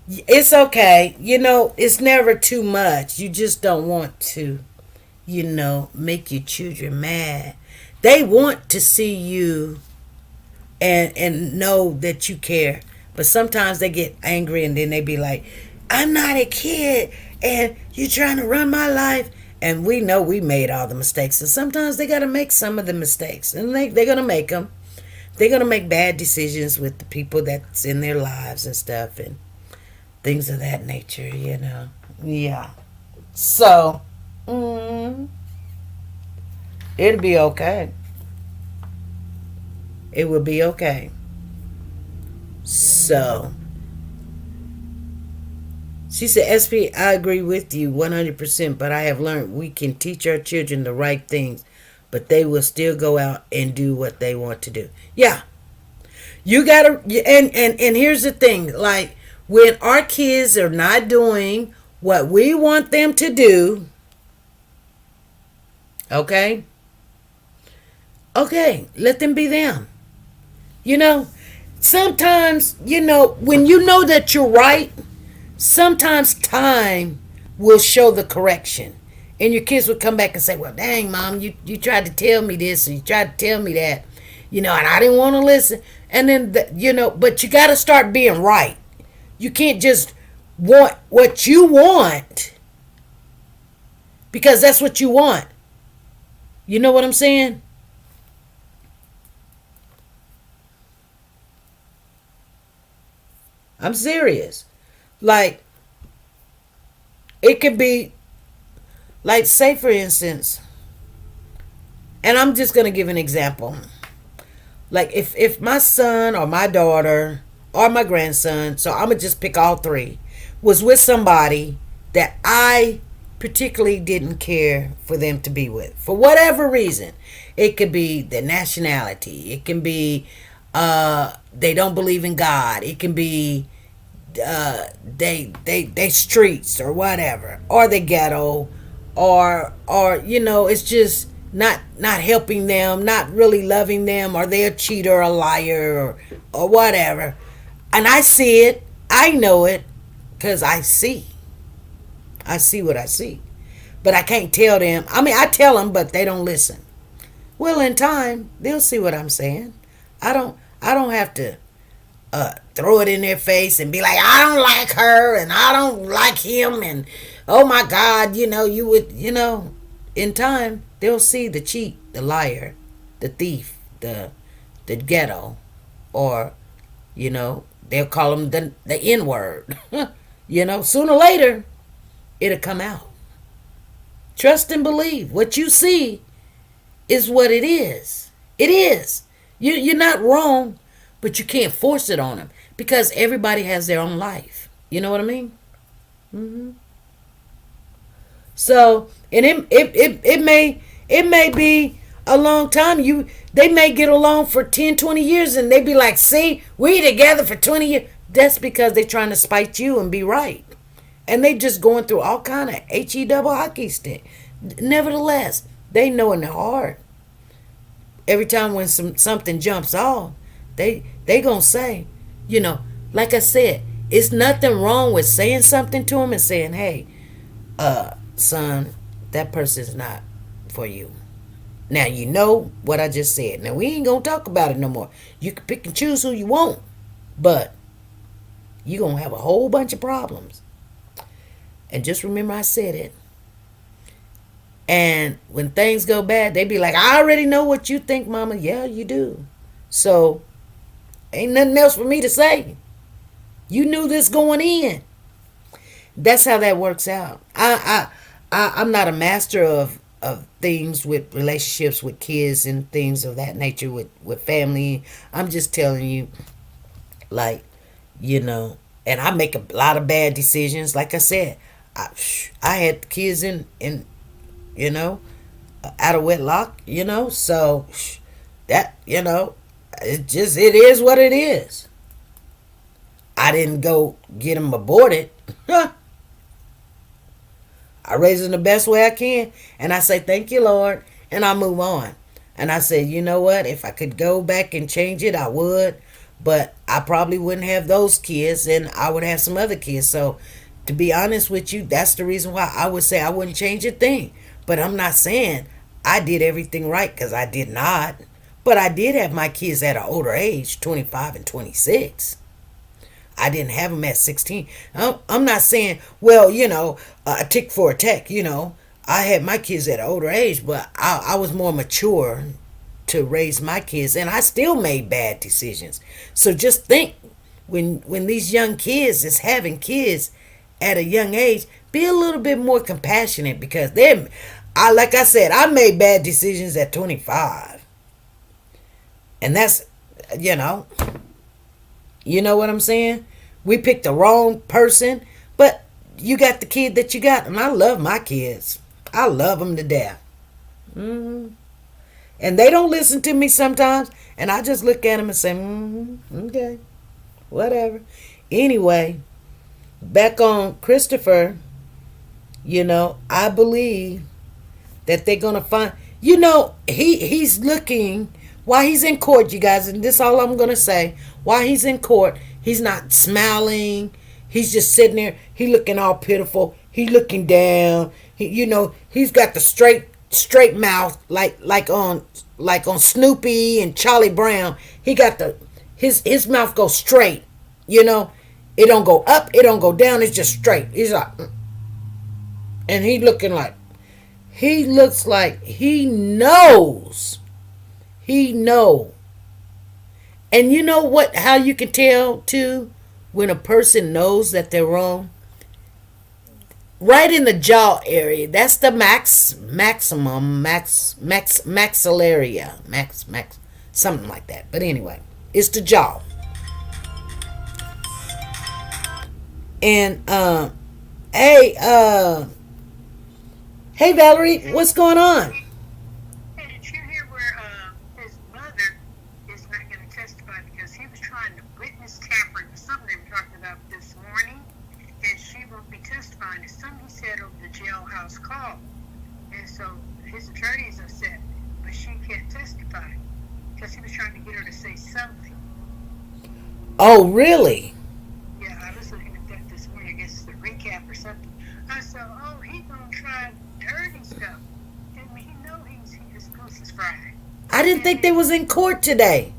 It's okay. It's never too much. You just don't want to, make your children mad. They want to see you and know that you care. But sometimes they get angry and then they be like, I'm not a kid and you're trying to run my life. And we know we made all the mistakes. And sometimes they got to make some of the mistakes. And they're going to make them. They're going to make bad decisions with the people that's in their lives and stuff. And things of that nature, Yeah. So, it'll be okay. It will be okay. So, she said, SP, I agree with you 100%, but I have learned we can teach our children the right things, but they will still go out and do what they want to do. Yeah. You gotta, and here's the thing, like, when our kids are not doing what we want them to do, okay, let them be them. Sometimes, when you know that you're right, sometimes time will show the correction. And your kids would come back and say, well, dang, Mom, you tried to tell me this or you tried to tell me that, and I didn't want to listen. And then, but you got to start being right. You can't just want what you want because that's what you want. You know what I'm saying? I'm serious. Like, it could be, like, say for instance, and I'm just going to give an example. Like, if my son or my daughter or my grandson, so I'm going to just pick all three, was with somebody that I particularly didn't care for them to be with for whatever reason. It could be their nationality, it can be they don't believe in God, it can be they streets or whatever, or the ghetto, or it's just not helping them, not really loving them, or they're a cheater, a liar, or whatever. And I see it, I know it, because I see what I see. But I can't tell them. I mean, I tell them, but they don't listen. Well, in time, they'll see what I'm saying. I don't have to throw it in their face and be like, I don't like her and I don't like him, and oh my God, you would, in time they'll see the cheat, the liar, the thief, the ghetto, or they'll call them the N word. Sooner or later it'll come out. Trust and believe. What you see is what it is. It is. You're not wrong, but you can't force it on them because everybody has their own life. You know what I mean? So, and it may be a long time. They may get along for 10, 20 years and they be like, see, we together for 20 years. That's because they're trying to spite you and be right. And they just going through all kind of HE double hockey stick. Nevertheless, they know in their heart, every time when something jumps off, they gonna say, like I said, it's nothing wrong with saying something to them and saying, hey, son, that person's not for you. Now you know what I just said. Now we ain't gonna talk about it no more. You can pick and choose who you want, but you gonna have a whole bunch of problems. And just remember I said it. And when things go bad, they be like, I already know what you think, mama. Yeah, you do. So ain't nothing else for me to say. You knew this going in. That's how that works out. I'm not a master of things with relationships with kids and things of that nature with family. I'm just telling you, like, and I make a lot of bad decisions. Like I said, I had kids in out of wedlock, so that, it is what it is. I didn't go get them aborted. I raise them the best way I can, and I say, thank you, Lord, and I move on. And I said, you know what? If I could go back and change it, I would, but I probably wouldn't have those kids, and I would have some other kids. So, to be honest with you, that's the reason why I would say I wouldn't change a thing. But I'm not saying I did everything right, because I did not. But I did have my kids at an older age, 25 and 26. I didn't have them at 16. I'm not saying, well, a tick for a tack, I had my kids at an older age, but I was more mature to raise my kids, and I still made bad decisions. So just think, when these young kids is having kids at a young age, be a little bit more compassionate, because like I said, I made bad decisions at 25. And that's, you know what I'm saying? We picked the wrong person, but you got the kid that you got, and I love my kids. I love them to death. And they don't listen to me sometimes, and I just look at them and say, okay, whatever. Anyway, back on Christopher, I believe that they're going to find, he's looking, while he's in court, you guys, and this is all I'm going to say, while he's in court, he's not smiling. He's just sitting there. He looking all pitiful. He looking down. He's got the straight mouth, like on Snoopy and Charlie Brown. He got his mouth goes straight. It don't go up. It don't go down. It's just straight. He's like, and he looks like he knows. He know. And you know what? How you can tell too when a person knows that they're wrong? Right in the jaw area. That's the maxillaria, something like that. But anyway, it's the jaw. And Hey, Valerie, what's going on? Hey, did you hear where his mother is not going to testify because he was trying to witness tampering or something they were talking about this morning, and she won't be testifying. It's something he said over the jailhouse call, and so his attorney is upset, but she can't testify because he was trying to get her to say something. Oh, really? Yeah, I was looking at that this morning. I guess it's the recap or something. I said, oh, he's going to try dirty stuff. And he know his goose is fried. I didn't think they was in court today.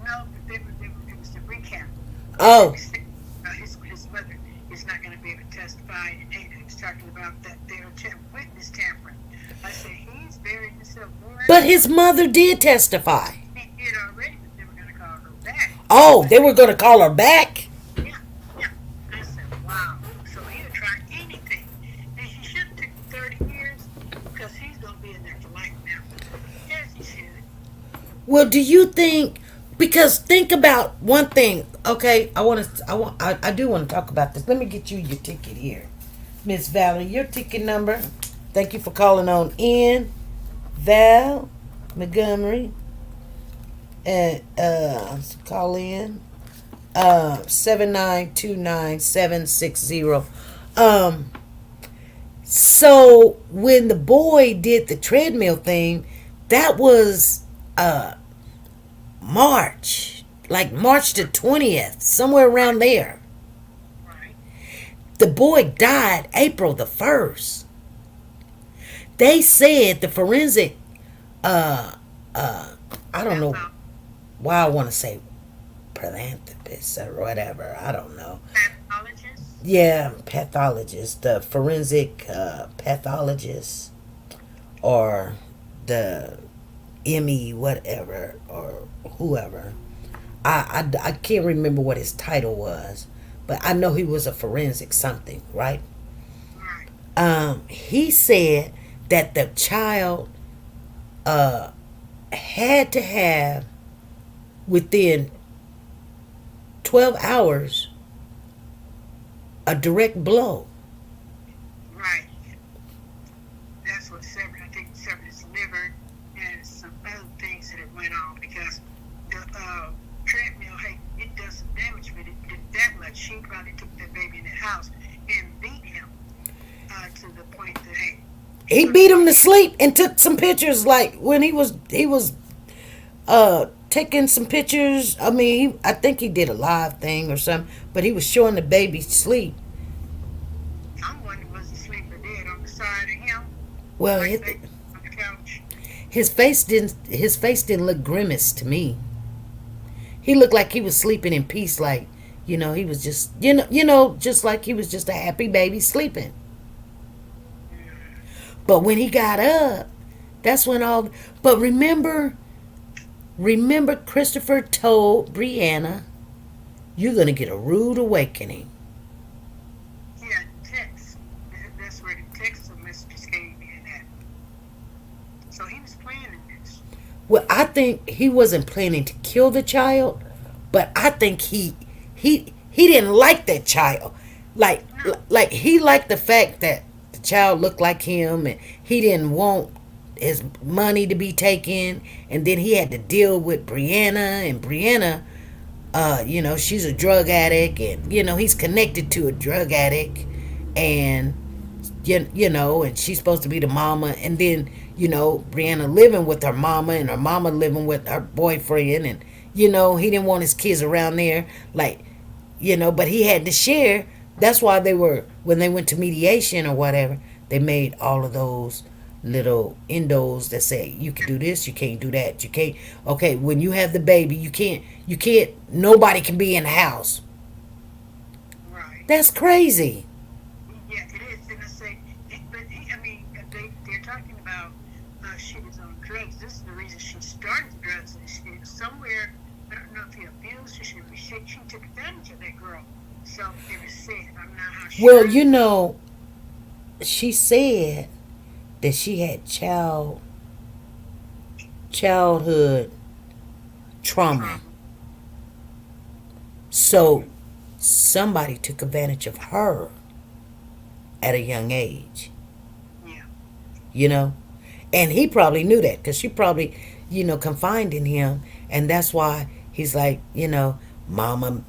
No, but it was the recap. Oh, His mother is not going to be able to testify. And he was talking about that they were witness tampering. I said, he's buried himself more. but his mother did testify. He did already, but they were going to call her back. Oh, they were going to call her back? Yeah, yeah. I said, wow. So he'll try anything. And he should have took 30 years because he's going to be in there for life now. Yes, he should. Well, do you think, because think about one thing, okay? I do want to talk about this. Let me get you your ticket here. Miss Valerie, your ticket number. Thank you for calling on in. Val Montgomery. And call in 7929760. So when the boy did the treadmill thing, that was March, like March the 20th, somewhere around there. Right. The boy died April the 1st. They said the forensic I don't know why I want to say philanthropist or whatever. I don't know. Pathologist. Yeah, pathologist, the forensic pathologist, or the ME whatever, or whoever. I can't remember what his title was, but I know he was a forensic something, right? Right. He said that the child had to have within 12 hours a direct blow. Right. That's what severed. I think severed his liver and some other things that it went on because the treadmill, hey, it does some damage, but it did that much. She probably took that baby in the house and beat him to the point that, hey, He beat him to sleep and took some pictures, like when he was taking some pictures. I mean, I think he did a live thing or something, but he was showing the baby sleep. I'm wondering was he sleeping or dead on the side of him, Well, like they on the couch. his face didn't look grimace to me. He looked like he was sleeping in peace, like he was just just like he was just a happy baby sleeping. But when he got up, that's when all. But remember Christopher told Brianna, "You're gonna get a rude awakening." Yeah, text. That's where the text messages came in at. So he was planning this. Well, I think he wasn't planning to kill the child, but I think he didn't like that child. Like he liked the fact that the child looked like him, and he didn't want his money to be taken, and then he had to deal with Brianna, and Brianna, she's a drug addict, and he's connected to a drug addict, and and she's supposed to be the mama, and then Brianna living with her mama, and her mama living with her boyfriend, and he didn't want his kids around there, like but he had to share. That's why when they went to mediation or whatever, they made all of those little endos that say you can do this, you can't do that, you can't. Okay, when you have the baby, you can't. Nobody can be in the house. Right. That's crazy. Yeah, it is. And I say, they're talking about she was on drugs. This is the reason she started the drugs. And somewhere, I don't know if he abused her, she took advantage of that girl. So it was said. I'm not how sure. Well, she said that she had childhood trauma. So somebody took advantage of her at a young age. Yeah. you know. And he probably knew that because she probably, confided in him. And that's why he's like, mama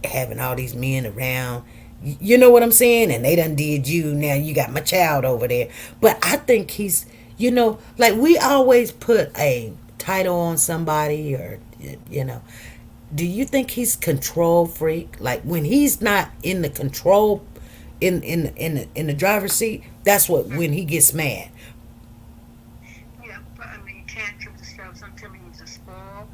having all these men around. You know what I'm saying? And they done did you. Now you got my child over there. But I think he's, like we always put a title on somebody or, you know. Do you think he's control freak? Like when he's not in the control in the driver's seat, that's what when he gets mad. Yeah, but I mean, tantrums and stuff. Sometimes he's a spoiled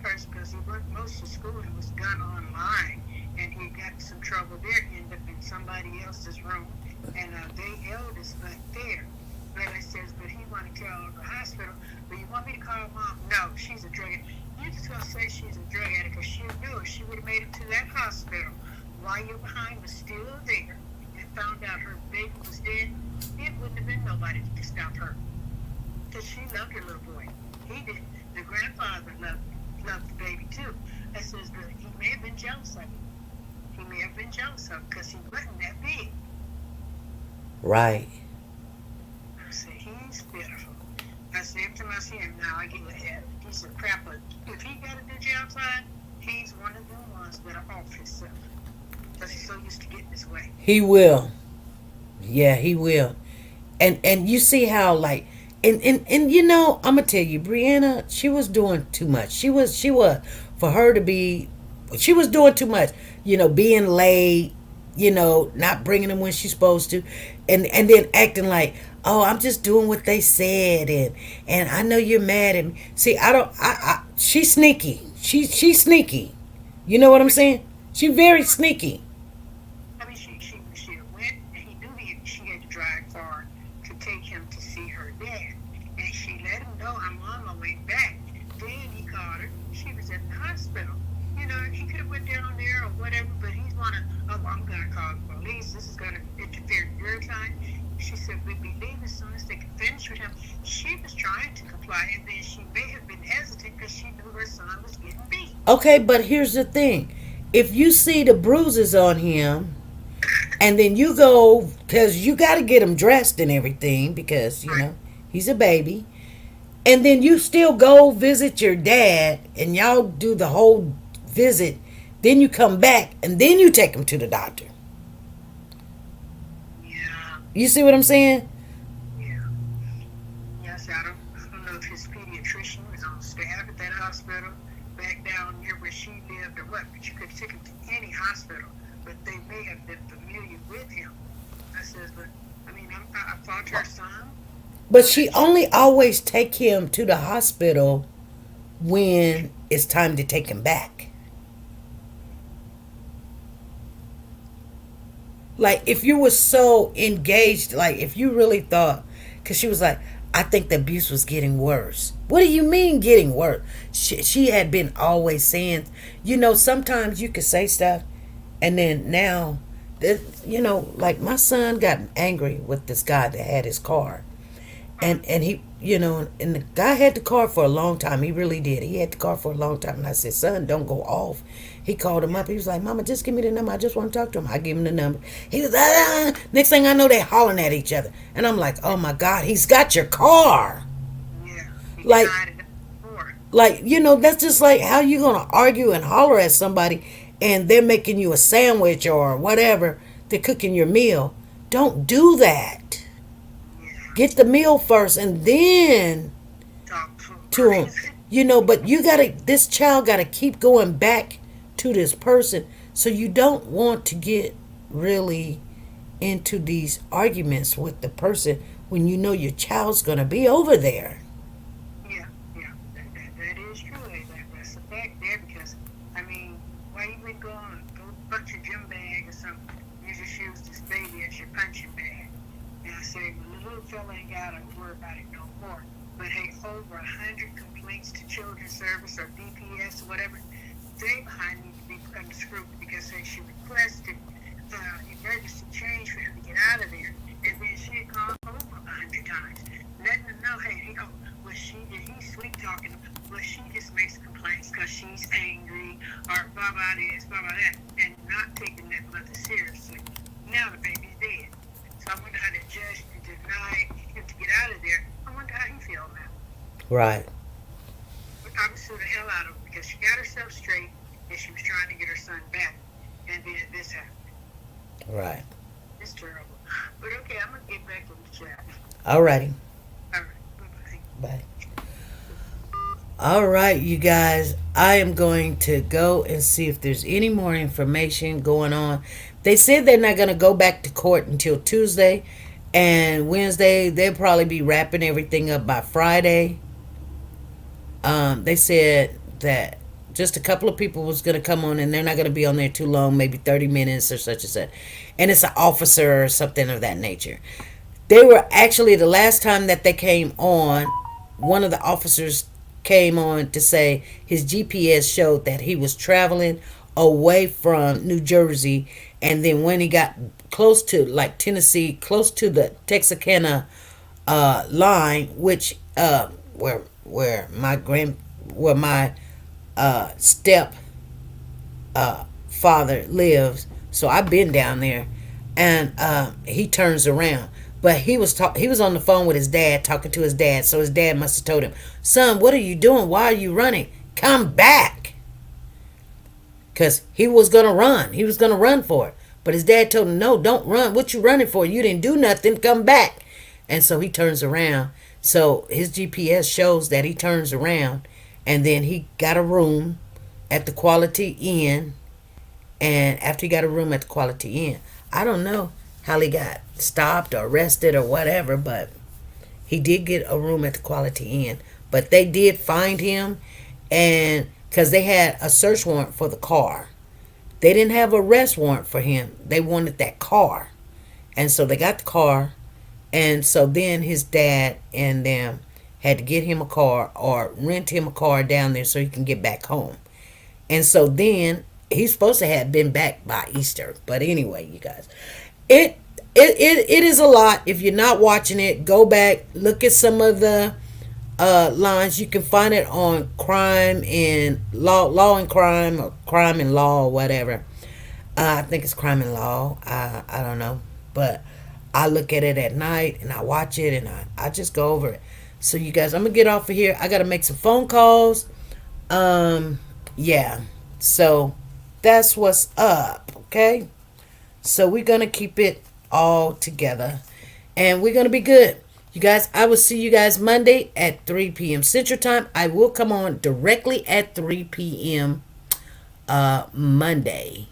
person because he worked most of schooling was done online, and he got some trouble there. Ended up in somebody else's room, and they eldest but there. But I says, but he want to tell the hospital. But you want me to call mom? No, she's a drug addict. You just gonna say she's a drug addict because she knew she would have made it to that hospital while your behind was still there and found out her baby was dead. It wouldn't have been nobody to stop her because she loved her little boy. He did. The grandfather loved the baby too. I says, but he may have been jealous of him. He may have been jealous of him because he wasn't that big. Right. I said, he's pitiful. I said, every time I see him now, I get ahead. He's a crapper. If he got to do jail time, he's one of the ones that are off himself because he's so used to getting his way. He will. Yeah, he will. And you see how like and I'm gonna tell you, Brianna, she was doing too much. She was for her to be she was doing too much, being late, not bringing them when she's supposed to, and then acting like, oh, I'm just doing what they said, and I know you're mad at me. See, I don't I she's sneaky. She's sneaky. You know what I'm saying? She's very sneaky. I mean, she went, and he knew she had to drive far to take him to see her dad. And she let him know, I'm on my way back. Then he called her. She was at the hospital. He could have went down there or whatever, but he's wanna, oh, I'm going to call the police. This is going to interfere in your time. She said, we'd be leaving as soon as they could finish with him. She was trying to comply, and then she may have been hesitant because she knew her son was getting beat. Okay, but here's the thing. If you see the bruises on him, and then you go, because you got to get him dressed and everything, because, he's a baby. And then you still go visit your dad, and y'all do the whole visit. Then you come back, and then you take him to the doctor. Yeah. You see what I'm saying? Yeah. Yes, I don't know if his pediatrician was on staff at that hospital back down near where she lived or what, but you could take him to any hospital, but they may have been familiar with him. I says, but, I mean, I fought her son. But she only always take him to the hospital when it's time to take him back. Like, if you were so engaged, like, if you really thought, because she was like, I think the abuse was getting worse. What do you mean getting worse? She had been always saying, sometimes you could say stuff, and then now, like my son got angry with this guy that had his car. And he, and the guy had the car for a long time. He really did. He had the car for a long time. And I said, son, don't go off. He called him up. He was like, Mama, just give me the number. I just want to talk to him. I give him the number. He was, Next thing I know, they hollering at each other. And I'm like, oh my God, he's got your car. Yeah. Like, that's just like how you going to argue and holler at somebody and they're making you a sandwich or whatever. They're cooking your meal. Don't do that. Get the meal first and then to him. But this child gotta keep going back to this person. So you don't want to get really into these arguments with the person when you know your child's gonna be over there. Yeah. That is true. That's a fact there because, I mean, why you would go punch a gym bag or something, you just use this baby as your punching bag. And I say, well, the little fella ain't got to worry about it no more. But hey, over 100 complaints to Children's Service or DPS or whatever, they behind need to be under scrutiny because hey, she requested emergency change for him to get out of there. And then she had called over 100 times, letting them know, hey, he's sweet talking, but she just makes complaints because she's angry or blah, blah, this, blah, blah, that, and not taking that mother seriously. Now the baby's dead. So I wonder how the judge denied him to get out of there. Right. But I would sue the hell out of her because she got herself straight and she was trying to get her son back. And then this happened. Right. It's terrible. But okay, I'm going to get back in the chat. Alrighty. All right. Bye-bye. Bye. All right, you guys. I am going to go and see if there's any more information going on. They said they're not going to go back to court until Tuesday, and Wednesday they'll probably be wrapping everything up by Friday. They said that just a couple of people was going to come on, and they're not going to be on there too long, maybe 30 minutes or such and such. And it's an officer or something of that nature. They were actually, the last time that they came on, one of the officers came on to say his GPS showed that he was traveling away from New Jersey, and then when he got close to like Tennessee, close to the Texarkana line, which where my step father lives. So I've been down there, and he turns around. But he was on the phone with his dad, talking to his dad. So his dad must have told him, "Son, what are you doing? Why are you running? Come back." Because he was going to run. He was going to run for it. But his dad told him, "No, don't run. What you running for? You didn't do nothing. Come back." And so he turns around. So his GPS shows that he turns around. And then he got a room at the Quality Inn. And after he got a room at the Quality Inn, I don't know how he got stopped or arrested or whatever, but he did get a room at the Quality Inn. But they did find him, and because they had a search warrant for the car. They didn't have an arrest warrant for him. They wanted that car. And so they got the car, and so then his dad and them had to get him a car or rent him a car down there so he can get back home. And so then he's supposed to have been back by Easter. But anyway, you guys, it is a lot. If you're not watching it, go back, look at some of the lines. You can find it on Crime and Law and Crime, or Crime and Law, or whatever. I think it's Crime and Law. I don't know, but I look at it at night and I watch it and I just go over it. So you guys, I'm gonna get off of here. I gotta make some phone calls. Yeah. So that's what's up. Okay. So we're gonna keep it all together, and we're gonna be good. You guys, I will see you guys Monday at 3 p.m. Central Time. I will come on directly at 3 p.m. Monday.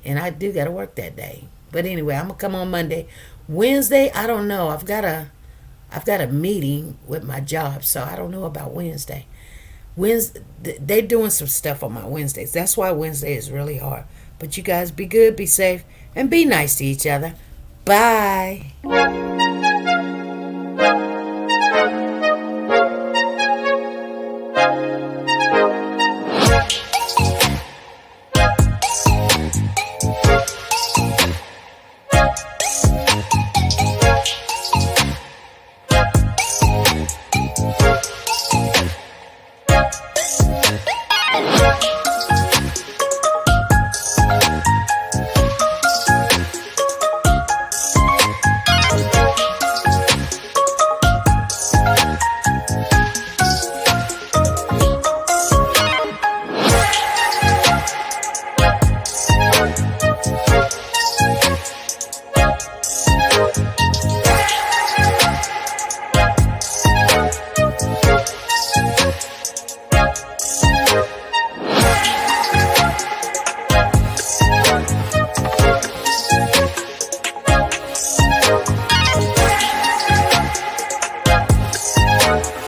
And I do got to work that day. But anyway, I'm going to come on Monday. Wednesday, I don't know. I've got a meeting with my job, so I don't know about Wednesday. Wednesday, they're doing some stuff on my Wednesdays. That's why Wednesday is really hard. But you guys be good, be safe, and be nice to each other. Bye.